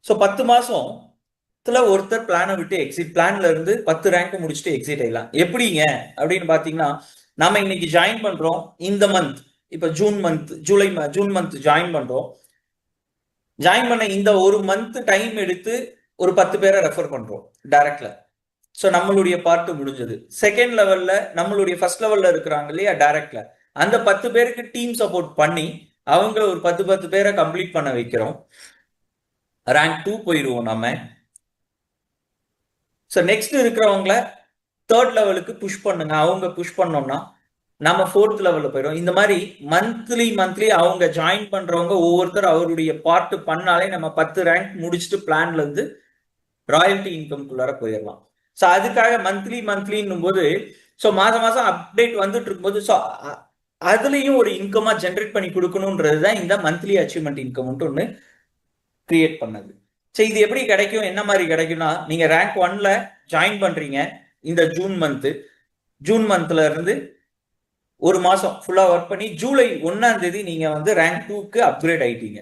ஸோ 10 மாசத்துல ஒருத்தர் பிளானை விட்டு எக்ஸிட், பிளான்ல இருந்து 10 ரேங்க் முடிச்சுட்டு எக்ஸிட் ஆயிடலாம். எப்படிங்க அப்படின்னு பாத்தீங்கன்னா, நம்ம இன்னைக்கு ஜாயின் பண்றோம் இந்த மந்த், இப்ப ஜூன் மந்த் ஜாயின் பண்றோம். ஜாயின் பண்ண இந்த ஒரு மந்த் டைம் எடுத்து ஒரு 10 பேரை ரெஃபர் பண்றோம் டைரக்ட்ல. ஸோ நம்மளுடைய பார்ட் முடிஞ்சது. செகண்ட் லெவல்ல நம்மளுடைய ஃபர்ஸ்ட் லெவல்ல இருக்கிறாங்க இல்லையா டைரக்ட்ல, அந்த 10 பேருக்கு டீம் சப்போர்ட் பண்ணி அவங்க ஒரு 10 பேரை கம்ப்ளீட் பண்ண வைக்கிறோம். ரேங்க் 2 போயிடுவோம் நம்ம. ஸோ நெக்ஸ்ட் இருக்கிறவங்கள தேர்ட் லெவலுக்கு புஷ் பண்ணுங்க. அவங்க புஷ் பண்ணோம்னா நம்ம 4th லெவல்ல போயிடும். இந்த மாதிரி மந்த்லி அவங்க ஜாயின் பண்றவங்க ஒவ்வொருத்தர் அவருடைய பார்ட் பண்ணாலே நம்ம 10 ரேங்க் முடிச்சுட்டு பிளான்ல இருந்து ராயல்டி இன்கம்குள்ளார போயிடலாம். ஸோ அதுக்காக மந்த்லின்னும் போது ஸோ மாசம் அப்டேட் வந்துட்டு இருக்கும்போது ஸோ அதுலயும் ஒரு இன்கமா ஜென்ரேட் பண்ணி கொடுக்கணும்ன்றது தான் இந்த மந்த்லி அச்சீவ்மெண்ட் இன்கம் ஒன்று கிரியேட் பண்ணது. ஸோ இது எப்படி கிடைக்கும், என்ன மாதிரி கிடைக்கும்னா, நீங்க ரேங்க் 1ல ஜாயின் பண்றீங்க இந்த ஜூன் மந்த்ல இருந்து ஒரு மாசம் ஃபுல்லா ஒர்க் பண்ணி ஜூலை 1ஆம் தேதி நீங்க வந்து ரேங்க் 2க்கு அப்கிரேட் ஆயிட்டீங்க.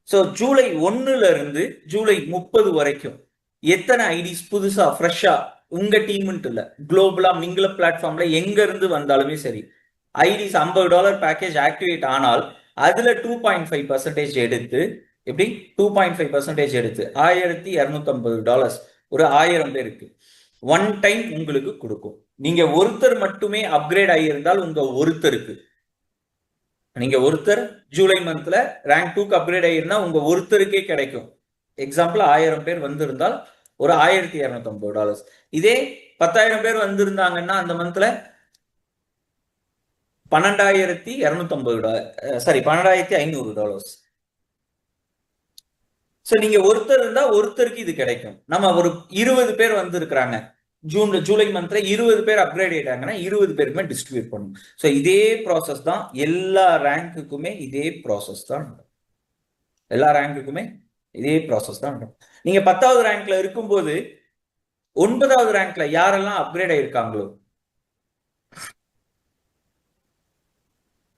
ஸோ ஜூலை 1ல இருந்து ஜூலை 30 வரைக்கும் எத்தனை ஐடிஸ் புதுசா ஃப்ரெஷ்ஷா உங்க டீம்ன்ட்டு இல்ல, குளோபலா மிங்கில பிளாட்ஃபார்ம்ல எங்க இருந்து வந்தாலுமே சரி, ஐடிஸ் $50 பேக்கேஜ் ஆக்டிவேட் ஆனால் அதுல 2.5% எடுத்து, எப்படி 2.5% எடுத்து $1250 ஒரு 1000 பேருக்கு ஒன் டைம் உங்களுக்கு கொடுக்கும். நீங்க ஒருத்தர் மட்டுமே அப்கிரேட் ஆகியிருந்தால் உங்க ஒருத்தருக்கு, நீங்க ஒருத்தர் ஜூலை மந்த்ல ரேங்க் 2க்கு அப்கிரேட் ஆகியிருந்தா உங்க ஒருத்தருக்கே கிடைக்கும். எக்ஸாம்பிள் 1000 பேர் வந்திருந்தால் ஒரு $1250. இதே 10,000 பேர் வந்திருந்தாங்கன்னா அந்த மந்த்ல $12,500. ஸோ நீங்க ஒருத்தர் இருந்தா ஒருத்தருக்கு இது கிடைக்கும். நம்ம ஒரு 20 பேர் வந்திருக்கிறாங்க ஜூலை மந்த்ல 20 பேர் அப்கிரேட் ஆயிட்டாங்கன்னா 20 பேருக்குமே டிஸ்ட்ரிபியூட் பண்ணும். ஸோ இதே ப்ராசஸ் தான் எல்லா ரேங்க்குமே, இதே ப்ராசஸ் தான் எல்லா ரேங்க்குமே இதே ப்ராசஸ் தான். நீங்க 10வது ரேங்க்ல இருக்கும்போது 9வது ரேங்க்ல யாரெல்லாம் அப்கிரேட் ஆயிருக்காங்களோ,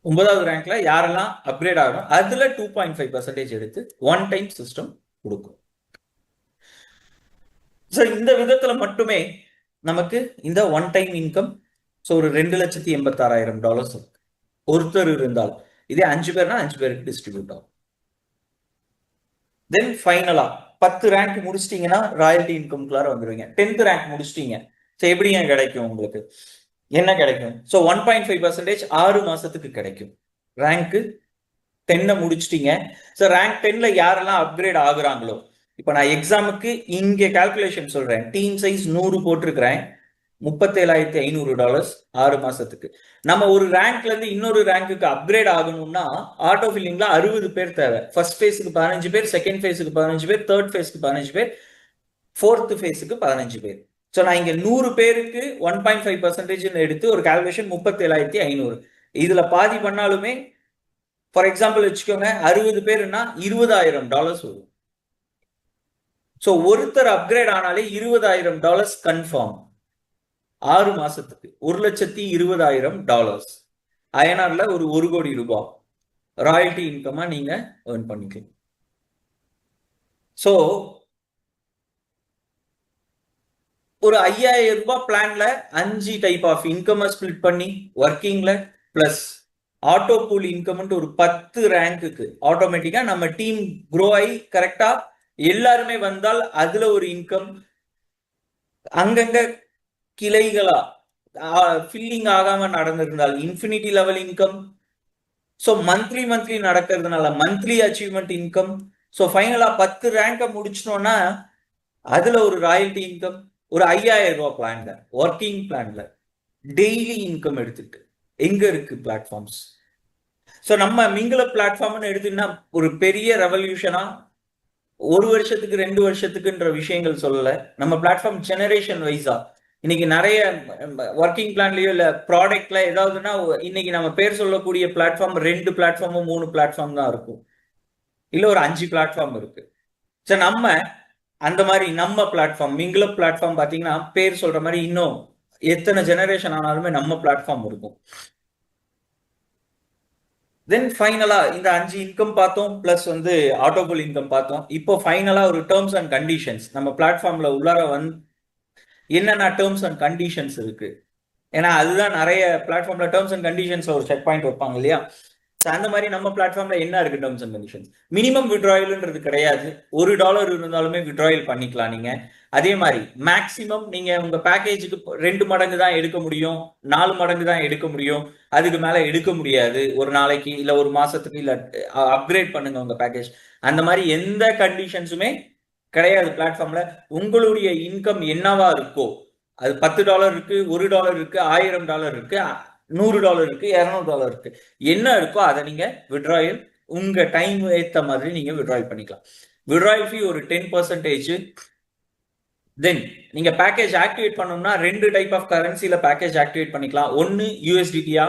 9வது ரேங்க்ல யாரெல்லாம் அப்கிரேட் ஆகணும் அதுல 2.5% எடுத்து ஒன் டைம் சிஸ்டம் கொடுக்கும். ஸோ இந்த விதத்துல மட்டுமே நமக்கு இந்த ஒன் டைம் இன்கம் ஸோ ஒரு $2,86,000 ஒருத்தர் இருந்தால். இதே 5 பேர்னா 5 பேருக்கு டிஸ்ட்ரிபியூட் ஆகும். தென் ஃபைனலா 10 ரேங்க் முடிச்சிட்டீங்கன்னா ராயல்டி இன்கம்குள்ளார வந்துருவீங்க. 10th ரேங்க் முடிச்சிட்டீங்க, ஸோ எப்படிங்க கிடைக்கும் உங்களுக்கு, என்ன கிடைக்கும்? ஸோ 1.5% 6 மாசத்துக்கு கிடைக்கும். ரேங்க் 10 முடிச்சிட்டீங்க. ஸோ ரேங்க் 10ல யாரெல்லாம் அப்கிரேட் ஆகுறாங்களோ, இப்போ நான் எக்ஸாமுக்கு இங்கே கால்குலேஷன் சொல்றேன், டீம் சைஸ் 100 போட்டிருக்கிறேன், $37,500 6 மாசத்துக்கு. நம்ம ஒரு ரேங்க்ல இருந்து இன்னொரு ரேங்க்குக்கு அப்கிரேட் ஆகணும்னா ஆட்டோ ஃபில்லிங்ல 60 பேர் தேவை. ஃபர்ஸ்ட் ஃபேஸுக்கு 15 பேர், செகண்ட் ஃபேஸுக்கு 15 பேர், தேர்ட் ஃபேஸுக்கு 15 பேர், ஃபோர்த் ஃபேஸுக்கு 15 பேர். ஸோ நான் இங்க 100 பேருக்கு 1.5% எடுத்து ஒரு கால்குலேஷன் 37,500. இதுல பாதி பண்ணாலுமே ஃபார் எக்ஸாம்பிள் வச்சுக்கோங்க, 60 பேருன்னா $20,000 வரும். ஸோ ஒருத்தர் அப்கிரேட் ஆனாலே $20,000 கன்ஃபார்ம். 6 மாசத்துக்கு $1,20,000 அயனார்ல ஒரு 1 கோடி ரூபாய் ராயல்டி இன்கமா நீங்க ஏர்ன் பண்ணிக்கலாம். ஸோ ஒரு $5,000 பிளான்ல 5 டைப் ஆஃப் இன்கம் ஸ்பிளிட் பண்ணி ஒர்க்கிங்ல பிளஸ் ஆட்டோ பூல் இன்கம்னு ஒரு 10 ரேங்க்குக்கு ஆட்டோமேட்டிக்கா நம்ம டீம் க்ரோ ஆகி கரெக்டா எல்லாருமே வந்தால் அதுல ஒரு இன்கம், அங்கங்க கிளைகளா ஃபில்லிங் ஆகாம நடந்திருந்தால் infinity level income. So monthly நடக்கிறதுனால மந்த்லி அச்சீவ்மெண்ட் இன்கம். ஸோ ஃபைனலா 10 ரேங்கை முடிச்சிட்டோம்னா அதுல ஒரு ராயல்டி இன்கம், ஒரு 5000 ரூபாய் பிளான்ல, ஒர்க்கிங் பிளான்ல டெய்லி இன்கம் எடுத்துட்டு எங்க இருக்கு பிளாட்ஃபார்ம்ஸ்? ஸோ நம்ம மிங்கில பிளாட்ஃபார்ம்னு எடுத்தீங்கன்னா ஒரு பெரிய ரெவல்யூஷனா 1 வருஷத்துக்கு 2 வருஷத்துக்குன்ற விஷயங்கள் சொல்லல. நம்ம பிளாட்ஃபார்ம் ஜெனரேஷன் வைஸா இன்னைக்கு நிறைய ஒர்க்கிங் பிளான்லயோ இல்ல ப்ராடக்ட்ல ஏதாவதுன்னா இன்னைக்கு நம்ம பேர் சொல்லக்கூடிய பிளாட்ஃபார்ம் 2 பிளாட்ஃபார்மும் 3 பிளாட்ஃபார்ம் தான் இருக்கும், இல்ல ஒரு 5 பிளாட்ஃபார்ம் இருக்கு. ஸோ நம்ம அந்த மாதிரி நம்ம பிளாட்ஃபார்ம் மிங்கில பிளாட்ஃபார்ம் பாத்தீங்கன்னா பேர் சொல்ற மாதிரி இன்னும் எத்தனை ஜெனரேஷன் ஆனாலுமே நம்ம பிளாட்ஃபார்ம் இருக்கும். தென் ஃபைனலா இந்த 5 இன்கம் பார்த்தோம், பிளஸ் வந்து ஆட்டோபுல் இன்கம் பார்த்தோம். இப்போ ஃபைனலா ஒரு டேர்ம்ஸ் அண்ட் கண்டிஷன்ஸ் நம்ம பிளாட்ஃபார்ம்ல உள்ளார என்னென்ன டேர்ம்ஸ் அண்ட் கண்டிஷன்ஸ் இருக்கு. ஏன்னா அதுதான் நிறைய பிளாட்ஃபார்ம்ல டேர்ம்ஸ் அண்ட் கண்டிஷன்ஸ்ல ஒரு செக் பாயிண்ட் வைப்பாங்க இல்லையா. அந்த மாதிரி நம்ம பிளாட்ஃபார்ம்ல என்ன இருக்கு டேர்ம்ஸ் அண்ட் கண்டிஷன்ஸ்? மினிமம் விட்ராயல்ன்றது கிடையாது, $1 இருந்தாலுமே விட்ராயல் பண்ணிக்கலாம் நீங்க. அதே மாதிரி மேக்சிமம் நீங்க உங்க பேக்கேஜுக்கு 2 மடங்கு தான் எடுக்க முடியும், 4 மடங்கு தான் எடுக்க முடியும், அதுக்கு மேல எடுக்க முடியாது ஒரு நாளைக்கு இல்ல ஒரு மாசத்துக்கு, இல்ல அப்கிரேட் பண்ணுங்க உங்க பேக்கேஜ். அந்த மாதிரி எந்த கண்டிஷன்ஸுமே கிடையாது பிளாட்ஃபார்ம்ல. உங்களுடைய இன்கம் என்னவா இருக்கோ, அது $10 இருக்கு, $1 இருக்கு, $1000 இருக்கு, $100 இருக்கு, $200 இருக்கு, என்ன இருக்கோ அதை நீங்க விட்ராயல் உங்க டைம் ஏத்த மாதிரி நீங்க விட்ராயல் பண்ணிக்கலாம். விட்ராயல் ஃபீ ஒரு 10%. தென் நீங்க பேக்கேஜ் ஆக்டிவேட் பண்ணணும்னா 2 டைப் ஆஃப் கரன்சில பேக்கேஜ் ஆக்டிவேட் பண்ணிக்கலாம். ஒன்னு USDT-யா,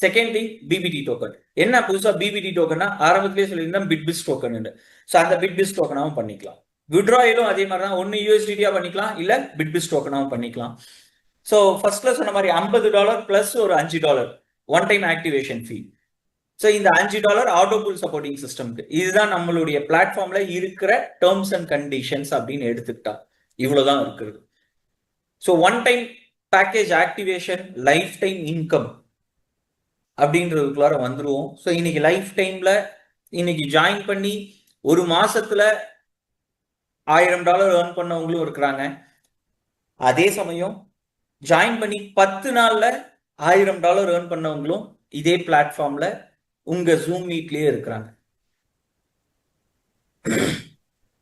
செகண்ட் திங் பிபிடி டோக்கன். என்ன புதுசா பிபிடி டோக்கன்னா ஆரம்பத்திலேயே சொல்லியிருந்தா பிட்பிஸ் டோக்கன். ஸோ அந்த பிட்பிஸ் டோக்கனாவும் பண்ணிக்கலாம். விட்ராயலும் அதே மாதிரி தான், ஒன்னு USDT-யா பண்ணிக்கலாம், இல்ல பிட்பிஸ் டோக்கனாவும் பண்ணிக்கலாம். ஸோ ஃபர்ஸ்ட்ல சொன்ன மாதிரி $50 பிளஸ் ஒரு $5 ஒன் டைம் ஆக்டிவேஷன் ஃபீ. ஸோ இந்த $5 ஆட்டோபுல் சப்போர்ட்டிங் சிஸ்டம்க்கு. இதுதான் நம்மளுடைய பிளாட்ஃபார்ம்ல இருக்கிற டேர்ம்ஸ் அண்ட் கண்டிஷன்ஸ் அப்படின்னு எடுத்துக்கிட்டா இவ்வளவுதான் இருக்கிறது. So one time package activation, lifetime income அப்படின்றதுக்குள்ளார வந்துருவோம். ஸோ இன்னைக்கு லைஃப் டைம்ல இன்னைக்கு ஜாயின் பண்ணி ஒரு மாசத்துல $1000 ஏர்ன் பண்ணவங்களும் இருக்கிறாங்க. அதே சமயம் ஜாயின் பண்ணி 10 நாள்ல $1000 ஏர்ன் பண்ணவங்களும் இதே பிளாட்ஃபார்ம்ல உங்க ஜூம் மீட்லயே இருக்கிறாங்க.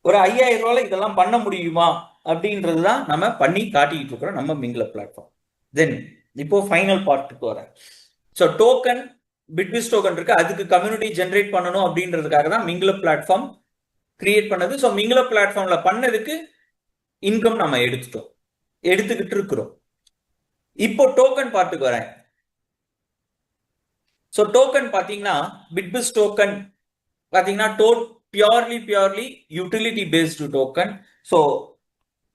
ஒரு $5000 இதெல்லாம் பண்ண முடியுமா அப்படின்றதுதான் நம்ம பண்ணி காட்டிக்கிட்டு இருக்கிறோம் நம்ம மிங்கில பிளாட்ஃபார்ம். தென் இப்போ ஃபைனல் பார்ட்டுக்கு வரேன். ஸோ டோக்கன், பிட்பிஸ் டோக்கன் இருக்கு, அதுக்கு கம்யூனிட்டி ஜென்ரேட் பண்ணணும் அப்படின்றதுக்காக தான் மிங்கில பிளாட்ஃபார்ம் கிரியேட் பண்ணது. ஸோ மிங்கில பிளாட்ஃபார்ம்ல பண்ணதுக்கு இன்கம் நம்ம எடுத்துக்கிட்டு இருக்கிறோம். இப்போ டோக்கன் பார்ட்டுக்கு வரேன். ஸோ டோக்கன் பாத்தீங்கன்னா பிட்பிஸ் டோக்கன் பாத்தீங்கன்னா purely utility based token. So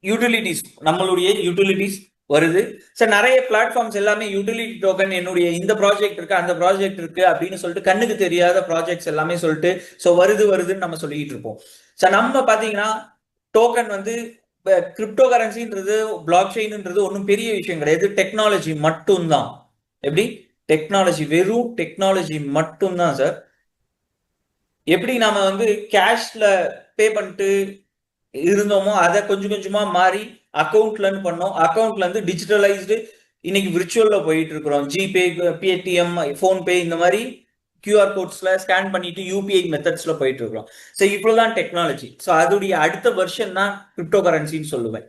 utilities, நம்மளுடைய யூட்டிலிட்டிஸ் வருது. ஸோ நிறைய பிளாட்ஃபார்ம்ஸ் எல்லாமே யூட்டிலிட்டி டோக்கன், என்னுடைய இந்த ப்ராஜெக்ட் இருக்கு, அந்த ப்ராஜெக்ட் இருக்கு அப்படின்னு சொல்லிட்டு கண்ணுக்கு தெரியாத ப்ராஜெக்ட்ஸ் எல்லாமே சொல்லிட்டு ஸோ வருதுன்னு நம்ம சொல்லிட்டு இருப்போம். ஸோ நம்ம பாத்தீங்கன்னா டோக்கன் வந்து கிரிப்டோ கரன்சின்றது, பிளாக் செயின்ன்றது ஒன்றும் பெரிய விஷயம் கிடையாது, டெக்னாலஜி மட்டும்தான். எப்படி டெக்னாலஜி, வெறும் டெக்னாலஜி மட்டும்தான் சார். எப்படி நாம வந்து கேஷ்ல பே பண்ணிட்டு இருந்தோமோ அதை கொஞ்சம் கொஞ்சமா மாறி அக்கௌண்ட்லன்னு பண்ணோம், அக்கௌண்ட்ல இருந்து டிஜிட்டலைஸ்டு இன்னைக்கு விர்ச்சுவல்ல போயிட்டு இருக்கிறோம். ஜிபே, பேடிஎம், போன்பே இந்த மாதிரி கியூஆர் கோட்ஸ்ல ஸ்கேன் பண்ணிட்டு யூபிஐ மெத்தட்ஸ்ல போயிட்டு இருக்கிறோம். ஸோ இவ்வளவுதான் டெக்னாலஜி. ஸோ அதோடைய அடுத்த வெர்ஷன் தான் கிரிப்டோ கரன்சின்னு சொல்லுவேன்.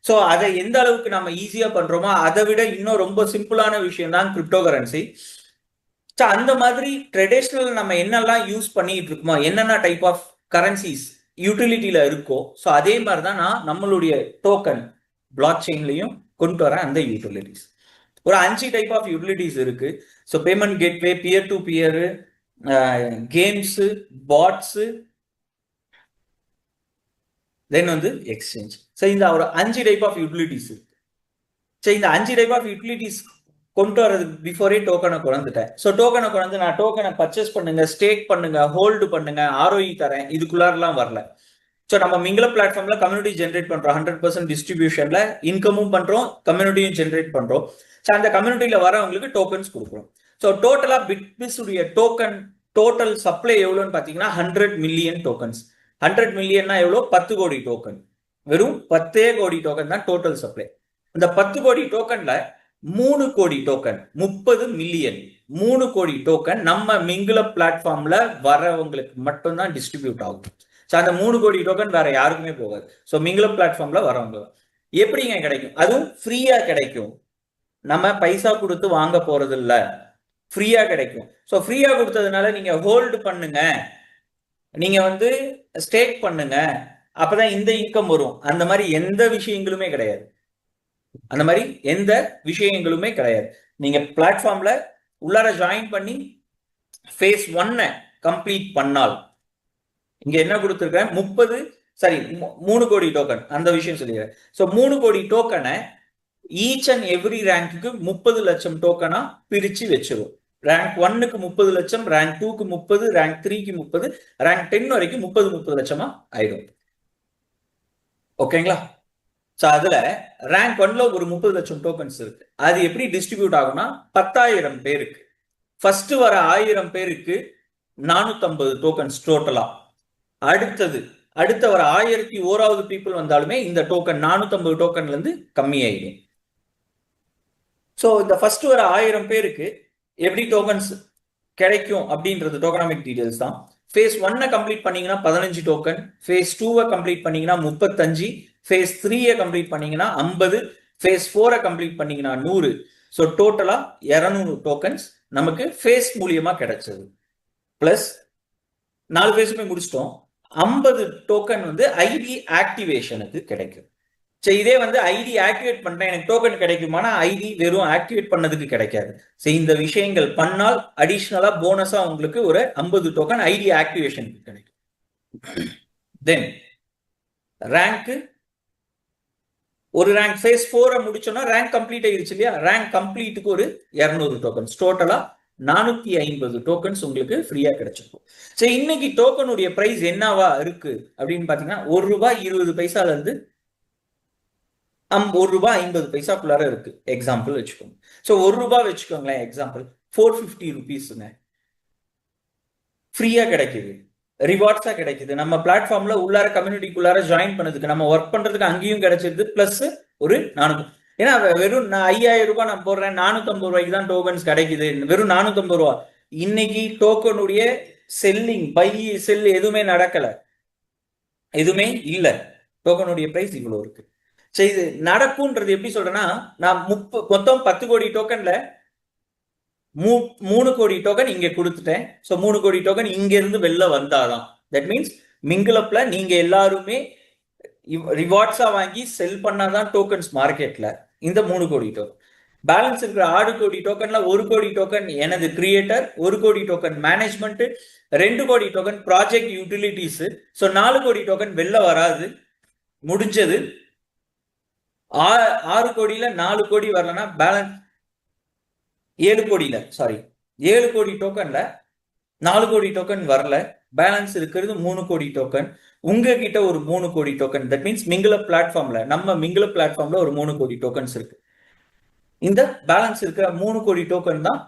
ஸோ அதை எந்த அளவுக்கு நம்ம ஈஸியா பண்றோமோ அதை விட இன்னும் ரொம்ப சிம்பிளான விஷயம் தான் கிரிப்டோ கரன்சி. ஸோ அந்த மாதிரி ட்ரெடிஷ்னல் நம்ம என்னெல்லாம் யூஸ் பண்ணிட்டு இருக்கோமோ, என்னென்ன டைப் ஆஃப் கரன்சிஸ் யூட்டிலிட்டியில இருக்கோ, ஸோ அதே மாதிரி தான் நான் நம்மளுடைய டோக்கன் பிளாக் செயின்லையும் கொண்டு வரேன் அந்த யூட்டிலிட்டிஸ். ஒரு 5 டைப் ஆஃப் யூட்டிலிட்டிஸ் இருக்கு. So payment gateway, peer to peer, games, bots, then வந்து எக்ஸ்சேஞ்ச். ஸோ இந்த ஒரு 5 டைப் ஆஃப் யூட்டிலிட்டிஸ் இருக்கு. ஸோ இந்த 5 டைப் ஆஃப் யூட்டிலிட்டிஸ் கொண்டு வரதுக்கு பிஃபோரே டோக்கனை குறைந்துட்டேன். ஸோ டோக்கனை குறைந்து நான் டோக்கனை பர்ச்சேஸ் பண்ணுங்க, ஸ்டேக் பண்ணுங்க, ஹோல்டு பண்ணுங்க, ROI தரேன், இதுக்குள்ளாரெல்லாம் வரல. ஸோ நம்ம மிங்கில பிளாட்ஃபார்ம்ல கம்யூனிட்டி ஜென்ரேட் பண்றோம், 100% டிஸ்ட்ரிபியூஷன்ல இன்கமும் பண்றோம், கம்யூனிட்டியும் ஜென்ரேட் பண்றோம். ஸோ அந்த கம்யூனிட்டியில வரவங்களுக்கு டோக்கன்ஸ் கொடுக்குறோம். ஸோ டோட்டலா பிட்பிஸ் உடைய டோக்கன் டோட்டல் சப்ளை எவ்வளோன்னு பார்த்தீங்கன்னா 100 மில்லியன் டோக்கன்ஸ். 100 மில்லியன்னா எவ்வளோ? 10 கோடி டோக்கன். வெறும் 10 கோடி டோக்கன் தான் டோட்டல் சப்ளை. இந்த 10 கோடி டோக்கன்ல 3 கோடி டோக்கன் 30 மில்லியன் 3 கோடி டோக்கன் நம்ம மிங்குல பிளாட்ஃபார்ம்ல வரவங்களுக்கு மட்டும்தான் டிஸ்ட்ரிபியூட் ஆகும். ஸோ அந்த 3 கோடி டோக்கன் வேற யாருக்குமே போகாது. ஸோ மிங்குல பிளாட்ஃபார்ம்ல வரவங்க எப்படிங்க கிடைக்கும்? அதுவும் ஃப்ரீயா கிடைக்கும். நம்ம பைசா கொடுத்து வாங்க போறது இல்ல, ஃப்ரீயா கிடைக்கும். ஸோ ஃப்ரீயா கொடுத்ததுனால நீங்க ஹோல்டு பண்ணுங்க, நீங்க வந்து ஸ்டேக் பண்ணுங்க, அப்பதான் இந்த இன்கம் வரும். அந்த மாதிரி எந்த விஷயங்களுமே கிடையாது. அந்த மாதிரி எந்த விஷயங்களுமே கிடையாது. நீங்க பிளாட்ஃபார்ம்ல உள்ளார ஜாயின் பண்ணி ஃபேஸ் 1 கம்ப்ளீட் பண்ணால், இங்க என்ன கொடுத்துருக்கேன்? 3 கோடி டோக்கன், அந்த விஷயம் சொல்லிடுறேன். ஸோ 3 கோடி டோக்கனை ஈச் அண்ட் எவ்ரி ரேங்க்கு 30 லட்சம் டோக்கனா பிரிச்சு வச்சிரும். ரேங்க் 1க்கு 30 லட்சம், ரேங்க் 2க்கு 30, ரேங்க் 3க்கு 30, ரேங்க் 10 வரைக்கும் 30 லட்சமா ஆயிடும். ஓகேங்களா? ஸோ அதுல ரேங்க் 1ல ஒரு 30 லட்சம் டோக்கன்ஸ் இருக்கு. அது எப்படி டிஸ்ட்ரிபியூட் ஆகும்னா 10,000 பேருக்கு, ஃபர்ஸ்ட் வர 1000 பேருக்கு 450 டோக்கன்ஸ் டோட்டலா. அடுத்த வர 1001வது பீப்புள் வந்தாலுமே இந்த டோக்கன் 450 டோக்கன்ல இருந்து கம்மி ஆயிடும். ஸோ இந்த ஃபர்ஸ்ட் வர 1000 பேருக்கு எப்படி டோக்கன்ஸ் கிடைக்கும் அப்படின்றது டோக்கனாமிக் டீடைல்ஸ் தான். ஃபேஸ் 1 கம்ப்ளீட் பண்ணீங்கன்னா 15 டோக்கன், ஃபேஸ் 2 கம்ப்ளீட் பண்ணீங்கன்னா 35, ஃபேஸ் 3 கம்ப்ளீட் பண்ணீங்கன்னா 50, ஃபேஸ் 4 கம்ப்ளீட் பண்ணீங்கன்னா 100. ஸோ டோட்டலா 200 டோக்கன்ஸ் நமக்கு ஃபேஸ் மூலியமா கிடைச்சது. பிளஸ் 4 ஃபேஸுமே முடிச்சிட்டோம். 50 டோக்கன் வந்து ஐடி ஆக்டிவேஷனுக்கு கிடைக்கும். சரி, இதே வந்து ஐடி ஆக்டிவேட் பண்றேன் எனக்கு டோக்கன் கிடைக்குமானா ஐடி வெறும் ஆக்டிவேட் பண்ணதுக்கு கிடைக்காது. சரி, இந்த விஷயங்கள் பண்ணால் அடிஷனலா போனஸா உங்களுக்கு ஒரு 50 டோக்கன் ஐடி ஆக்டிவேஷனுக்கு கிடைக்கும். தென் ரேங்க், ஒரு ரேங்க் ஃபேஸ் 4 முடிச்சோம்னா ரேங்க் கம்ப்ளீட் ஆயிருச்சு இல்லையா? ரேங்க் கம்ப்ளீட்டுக்கு ஒரு 200 டோக்கன்ஸ், டோட்டலா 450 டோக்கன்ஸ் உங்களுக்கு ஃப்ரீயா கிடைச்சிருக்கும். சரி, இன்னைக்கு டோக்கனுடைய பிரைஸ் என்னவா இருக்கு அப்படின்னு பாத்தீங்கன்னா ₹1.20 இருந்து ₹1.50 இருக்கு. எக்ஸாம்பிள் வச்சுக்கோங்க. ஸோ ₹1 வச்சுக்கோங்களேன், எக்ஸாம்பிள் 450 ருபீஸ்ங்க ஃப்ரீயா கிடைக்குது, ரிவார்ட்ஸா கிடைக்குது. நம்ம பிளாட்ஃபார்ம்ல உள்ளார கம்யூனிட்டிக்குள்ளார ஜாயின் பண்ணதுக்கு, நம்ம ஒர்க் பண்றதுக்கு அங்கேயும் கிடைச்சிருது. பிளஸ் ஒரு 400, ஏன்னா வெறும் 5000 நான் போடுறேன், ₹450 தான் டோக்கன்ஸ் கிடைக்குது, வெறும் ₹450. இன்னைக்கு டோக்கனுடைய செல்லிங், பை செல் எதுவுமே நடக்கல, எதுவுமே இல்ல. டோக்கனுடைய பிரைஸ் இவ்வளவு இருக்கு. சரி, இது நடக்கும்ன்றது எப்படி சொல்றேன்னா, நான் மொத்தம் 10 கோடி டோக்கன்ல 3 கோடி டோக்கன் இங்க கொடுத்துட்டேன். ஸோ 3 கோடி டோக்கன் இங்க இருந்து வெளில வந்தாதான். தட் மீன்ஸ் மிங்கிலப்ல நீங்க எல்லாருமே ரிவார்ட்ஸா வாங்கி செல் பண்ணாதான் டோக்கன்ஸ் மார்க்கெட்ல இந்த 3 கோடி டோக்கன். பேலன்ஸ் இருக்கிற 6 கோடி டோக்கன்ல 1 கோடி டோக்கன் எனது கிரியேட்டர், 1 கோடி டோக்கன் மேனேஜ்மெண்ட், 2 கோடி டோக்கன் ப்ராஜெக்ட் யூட்டிலிட்டிஸ். ஸோ 4 கோடி டோக்கன் வெளில வராது, முடிஞ்சது. 6 கோடியில 4 கோடி வரலன்னா பேலன்ஸ் 7 கோடியில, சாரி 7 கோடி டோக்கன்ல 4 கோடி டோக்கன் வரல, பேலன்ஸ் இருக்கிறது 3 கோடி டோக்கன். உங்ககிட்ட ஒரு 3 கோடி டோக்கன், தட் மீன்ஸ் மிங்கில பிளாட்ஃபார்ம்ல, நம்ம மிங்கில பிளாட்ஃபார்ம்ல ஒரு 3 கோடி டோக்கன்ஸ் இருக்கு. இந்த பேலன்ஸ் இருக்கிற 3 கோடி டோக்கன் தான்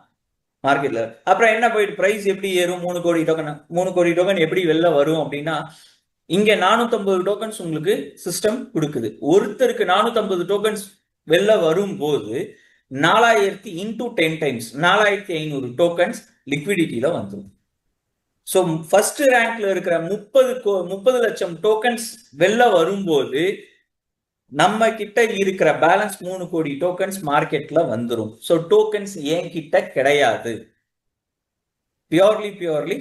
மார்க்கெட்ல. அப்புறம் என்ன போயிட்டு பிரைஸ் எப்படி ஏறும்? 3 கோடி டோக்கன், 3 கோடி டோக்கன் எப்படி வெளில வரும் அப்படின்னா, இங்க 450 டோக்கன்ஸ் உங்களுக்கு சிஸ்டம் கொடுக்குது. ஒருத்தருக்கு 450 டோக்கன்ஸ் வெளில வரும்போது 4000 இன்டூ 10 டைம்ஸ் 4500 டோக்கன்ஸ் லிக்விடிட்டியில வந்துடும். ஸோ ஃபர்ஸ்ட் ரேங்க்ல இருக்கிற 30 லட்சம் டோக்கன்ஸ் வெளில வரும்போது நம்ம கிட்ட இருக்கிற பேலன்ஸ் 3 கோடி டோக்கன்ஸ் மார்க்கெட்ல வந்துடும். ஸோ டோக்கன்ஸ் என் கிட்ட கிடையாது, பியூர்லி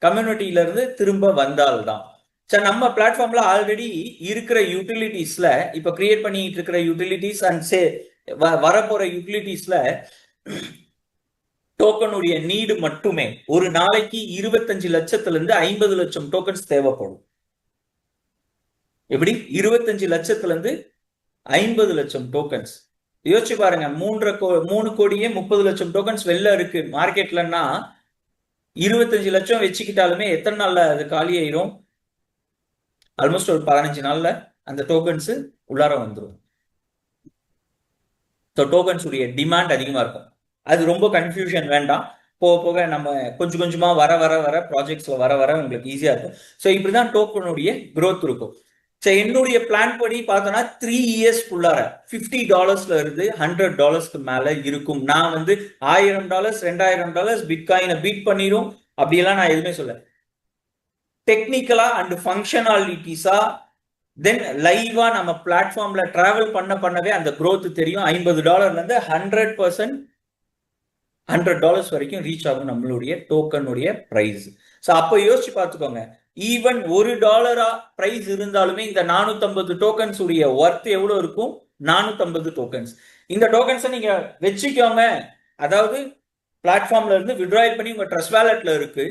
கம்யூனிட்டியில இருந்து திரும்ப வந்தால்தான். சார், நம்ம பிளாட்ஃபார்ம்ல ஆல்ரெடி இருக்கிற யூட்டிலிட்டிஸ்ல, இப்ப கிரியேட் பண்ணிட்டு இருக்கிற யூட்டிலிட்டிஸ் அண்ட் வரப்போற யூட்டிலிட்டிஸ்ல டோக்கனுடைய நீடு மட்டுமே ஒரு நாளைக்கு 25 லட்சத்துல இருந்து 50 லட்சம் டோக்கன்ஸ் தேவைப்படும். எப்படி? 25 லட்சத்துல இருந்து 50 லட்சம் டோக்கன்ஸ். யோசிச்சு பாருங்க, 3 கோடியே 30 லட்சம் டோக்கன்ஸ் வெளில இருக்கு மார்க்கெட்லன்னா 25 லட்சம் வச்சுக்கிட்டாலுமே எத்தனை நாள்ல அது காலி ஆயிரும்? ஆல்மோஸ்ட் ஒரு 15 நாள்ல அந்த டோக்கன்ஸ் உள்ளார வந்துடும். ஸோ டோக்கன்ஸ் உடைய டிமாண்ட் அதிகமா இருக்கும். அது ரொம்ப கன்ஃபியூஷன் வேண்டாம். போக போக நம்ம கொஞ்சம் கொஞ்சமா வர வர வர ப்ராஜெக்ட்ஸ்ல வர வர உங்களுக்கு ஈஸியா இருக்கும். ஸோ இப்படிதான் டோக்கனுடைய growth இருக்கும். ஸோ என்னுடைய பிளான் படி பார்த்தோன்னா 3 இயர்ஸ்க்குள்ளார $50 இருந்து $100 மேல இருக்கும். நான் வந்து $1000 $2000 பிட்காயினை பீட் பண்ணிரும் அப்படியெல்லாம் நான் எதுவுமே சொல்ல. டெக்னிக்கலா அண்ட் ஃபங்க்ஷனாலிட்டிஸா தென் லைவா நம்ம பிளாட்ஃபார்ம்ல டிராவல் பண்ணவே அந்த growth தெரியும். $50 இருந்து 100% $100 வரைக்கும் ரீச் ஆகும் நம்மளுடைய டோக்கனுடைய பிரைஸ். ஸோ அப்போ யோசிச்சு பார்த்துக்கோங்க, ஈவன் $1 பிரைஸ் இருந்தாலுமே இந்த 450 டோக்கன்ஸ் உடைய ஒர்த் எவ்வளவு இருக்கும்? 450 டோக்கன்ஸ். இந்த டோக்கன்ஸை நீங்க வச்சுக்கோங்க. அதாவது பிளாட்ஃபார்ம்ல இருந்து விட்ராயல் பண்ணி உங்க ட்ரஸ்ட் வேலட்ல இருக்கு.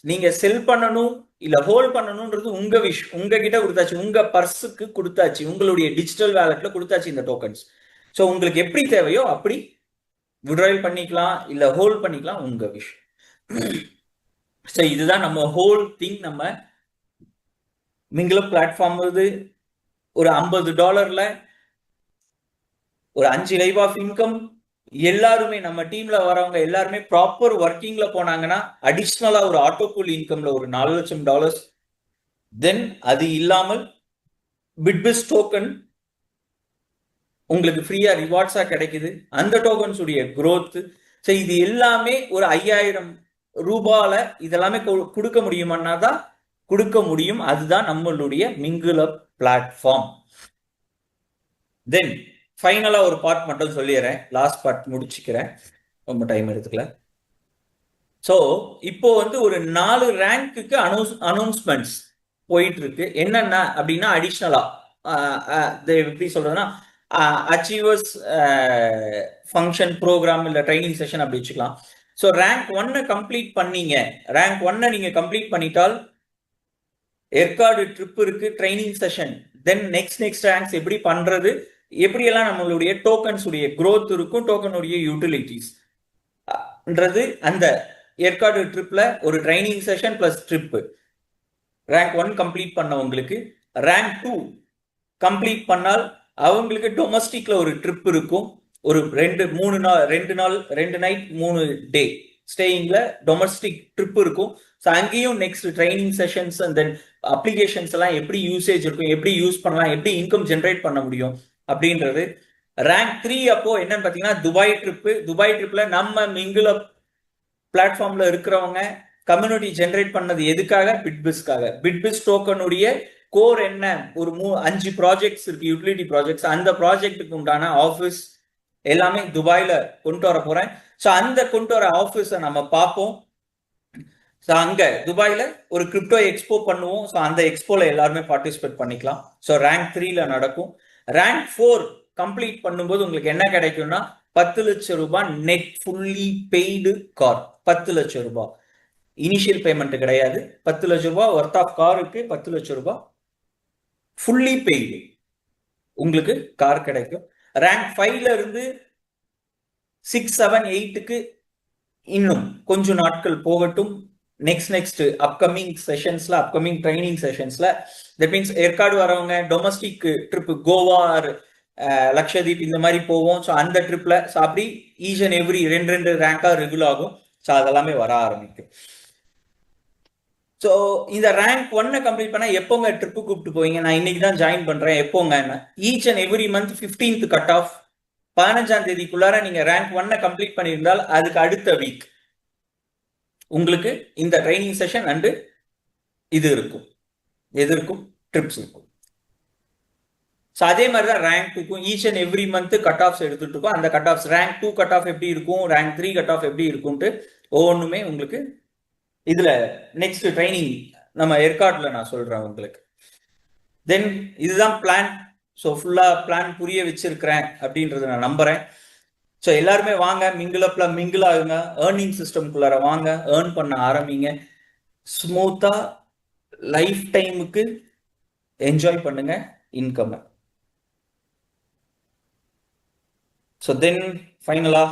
நீங்க செல் பண்ணணும் இல்ல ஹோல்ட் பண்ணணும்ன்றது உங்க உங்ககிட்ட கொடுத்தாச்சு, உங்க பர்ஸுக்கு கொடுத்தாச்சு, உங்களுடைய டிஜிட்டல் வேலட்ல கொடுத்தாச்சு இந்த டோக்கன்ஸ். ஸோ உங்களுக்கு எப்படி தேவையோ அப்படி விட்ராயல் பண்ணிக்கலாம் இல்ல ஹோல்ட் பண்ணிக்கலாம், உங்க ஸோ இதுதான் நம்ம ஹோல் திங். நம்ம மிங்கிள் பிளாட்ஃபார்ம் ஒரு $50 ஒரு 5 லைவ் ஆஃப் இன்கம். எல்லாருமே நம்ம டீம்ல வரவங்க எல்லாருமே ப்ராப்பர் ஒர்க்கிங்ல போனாங்கன்னா அடிஷ்னலா ஒரு ஆட்டோகூல் இன்கம்ல ஒரு $4 லட்சம். தென் அது இல்லாமல் பிட்பிஸ் டோக்கன் உங்களுக்கு ஃப்ரீயா ரிவார்ட்ஸா கிடைக்குது. அந்த டோக்கன்ஸ் உடைய growth. ஸோ இது எல்லாமே ஒரு $5000 இதெல்லாமே கொடுக்க முடியுமானா தான் கொடுக்க முடியும். அதுதான் நம்மளுடைய மிங்கிள் அப் பிளாட்ஃபார்ம். தென் ஃபைனலா ஒரு பார்ட் மட்டும் சொல்லிடுறேன், லாஸ்ட் பார்ட் முடிச்சுக்கிறேன், ரொம்ப டைம் எடுத்துக்கல. ஸோ இப்போ வந்து ஒரு 4 ரேங்க்குக்கு அனௌன்ஸ்மெண்ட்ஸ் போயிட்டு இருக்கு. என்னென்ன அப்படின்னா அடிஷ்னலா எப்படி சொல்றதுன்னா அச்சீவர்ஸ் ஃபங்க்ஷன் ப்ரோக்ராம் இல்ல ட்ரைனிங் செஷன் அப்படி வச்சுக்கலாம். ஸோ ரேங்க் 1 கம்ப்ளீட் பண்ணீங்க, ரேங்க் 1 நீங்க கம்ப்ளீட் பண்ணிட்டால் ஏற்காடு ட்ரிப் இருக்கு, training session. Then next ranks எப்படி பண்றது, எப்படியெல்லாம் நம்மளுடைய டோக்கன்ஸ் உடைய growth இருக்கும், டோக்கனுடைய யூட்டிலிட்டிஸ் அந்த ஏற்காடு ட்ரிப்ல ஒரு training session plus trip. Rank 1 complete பண்ணவங்களுக்கு ரேங்க் 2 கம்ப்ளீட் பண்ணால் அவங்களுக்கு டொமஸ்டிக்ல ஒரு ட்ரிப் இருக்கும். ஒரு 2 நாள் 2 நைட் 3 டே ஸ்டேயிங்ல டொமஸ்டிக் ட்ரிப் இருக்கும். ஸோ அங்கேயும் next training sessions and then applications எல்லாம் எப்படி யூசேஜ் இருக்கும், எப்படி யூஸ் பண்ணலாம், எப்படி இன்கம் ஜென்ரேட் பண்ண முடியும் அப்படின்றது. ரேங்க் 3 அப்போ என்னன்னு பாத்தீங்கன்னா துபாய் ட்ரிப். துபாய் ட்ரிப்ல நம்ம மிங்கிள் அப் பிளாட்ஃபார்ம்ல இருக்கிறவங்க கம்யூனிட்டி ஜென்ரேட் பண்ணது எதுக்காக? பிட்பிஸ்க்காக. பிட்பிஸ் டோக்கனுடைய கோர் என்ன? ஒரு 5 ப்ராஜெக்ட்ஸ் இருக்கு, யூட்டிலிட்டி ப்ராஜெக்ட்ஸ். அந்த ப்ராஜெக்ட்டுக்கு உண்டான ஆஃபீஸ் எல்லாமே துபாயில கொண்டு வர போறேன். ஸோ அந்த கொண்டு வர ஆஃபீஸை நம்ம பார்ப்போம். ஸோ அங்க துபாயில ஒரு கிரிப்டோ எக்ஸ்போ பண்ணுவோம். ஸோ அந்த எக்ஸ்போல எல்லாருமே பார்ட்டிசிபேட் பண்ணிக்கலாம். ஸோ ரேங்க் 3ல நடக்கும். ரேங்க் 4 கம்ப்ளீட் பண்ணும்போது உங்களுக்கு என்ன கிடைக்கும்னா $10 லட்சம் நெட் ஃபுல்லி பெய்டு கார். $10 லட்சம் இனிஷியல் பேமெண்ட் கிடையாது. $10 லட்சம் ஒர்த் ஆஃப் காருக்கு $10 லட்சம் ஃபுல்லி பெய்டு உங்களுக்கு கார் கிடைக்கும். ரேங்க் 5ல இருந்து 6, 7, 8க்கு இன்னும் கொஞ்சம் நாட்கள் போகட்டும். நெக்ஸ்ட் அப்கமிங் செஷன்ஸ்ல, அப்கமிங் ட்ரைனிங் செஷன்ஸ்ல, தட் மீன்ஸ் ஏற்காடு வரவங்க டொமஸ்டிக் ட்ரிப் கோவா லக்ஷதீப் இந்த மாதிரி போவோம். ஸோ அந்த ட்ரிப்ல ஸோ அப்படி ஈச் அண்ட் எவ்ரி 2 ரேங்கா ரெகுலர் ஆகும். ஸோ அதெல்லாமே வர ஆரம்பிக்கும். ஸோ இந்த ரேங்க் 1 கம்ப்ளீட் பண்ணா எப்போங்க ட்ரிப்பு கூப்பிட்டு போவீங்க? நான் இன்னைக்கு தான் ஜாயின் பண்றேன், எப்போங்க? Each and every month 15th cut off. 15ஆம் தேதிக்குள்ளார நீங்க ரேங்க் 1 கம்ப்ளீட் பண்ணியிருந்தால் அதுக்கு அடுத்த வீக் உங்களுக்கு இந்த ட்ரைனிங் செஷன் அண்டு இது இருக்கும், எது இருக்கும்? ட்ரிப்ஸ் இருக்கும். ஸோ அதே மாதிரி தான் ரேங்க் 2க்கும் each and every month cut offs எடுத்துட்டு இருக்கோம். அந்த cut offs rank 2 cut off எப்படி இருக்கும், ரேங்க் 3 கட் ஆஃப் எப்படி இருக்கும்ட்டு ஒவ்வொன்றுமே உங்களுக்கு இதுல நெக்ஸ்ட் ட்ரைனிங் நம்ம ஏற்காடுல நான் சொல்றேன் உங்களுக்கு. தென் இதுதான் பிளான். ஸோ ஃபுல்லா பிளான் புரிய வச்சிருக்கிறேன் அப்படின்றத நான் நம்புறேன். ஸோ எல்லாருமே வாங்க, மிங்கிள் மிங்கிள் ஆகுங்க, ஏர்னிங் சிஸ்டம்குள்ளார வாங்க, ஏர்ன் பண்ண ஆரம்பிங்க. ஸ்மூத்தா லைஃப் டைமுக்கு என்ஜாய் பண்ணுங்க இன்கம். ஸோ தென் ஃபைனலா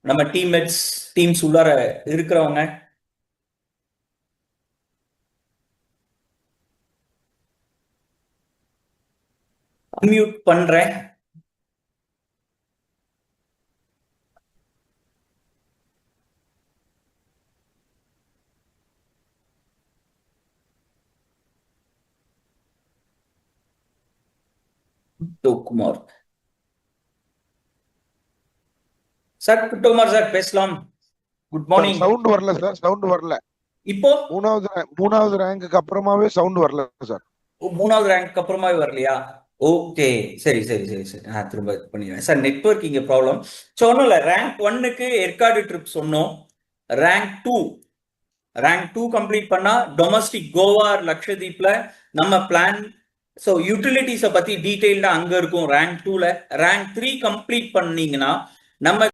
நம்ம டீம்ஸ் உள்ளார இருக்கிறவங்க அன்மியூட் பண்றேன். குமார் சார், குமார் சார் பேசலாம். Good morning. சவுண்ட் வரல சார், சவுண்ட் வரல. இப்போ மூணாவது ரேங்க்கு அப்புறமாவே சவுண்ட் வரல சார். மூணாவது ரேங்க் அப்புறமாவே வரலையா? ஓகே, சரி சரி சரி சரி, நான் திரும்ப இது பண்ணிடுறேன் சார். நெட்வொர்க் இங்க ப்ராப்ளம். ஸோ ஒன்றும் இல்லை, ரேங்க் 1க்கு ஏற்காடு ட்ரிப் சொன்னோம். ரேங்க் டூ கம்ப்ளீட் பண்ணா டொமஸ்டிக் கோவா லக்ஷதீப்ல நம்ம பிளான். ஸோ யூட்டிலிட்டிஸை பத்தி டீடைல்டா அங்க இருக்கும் ரேங்க் 2ல. ரேங்க் 3 கம்ப்ளீட் பண்ணீங்கன்னா நம்ம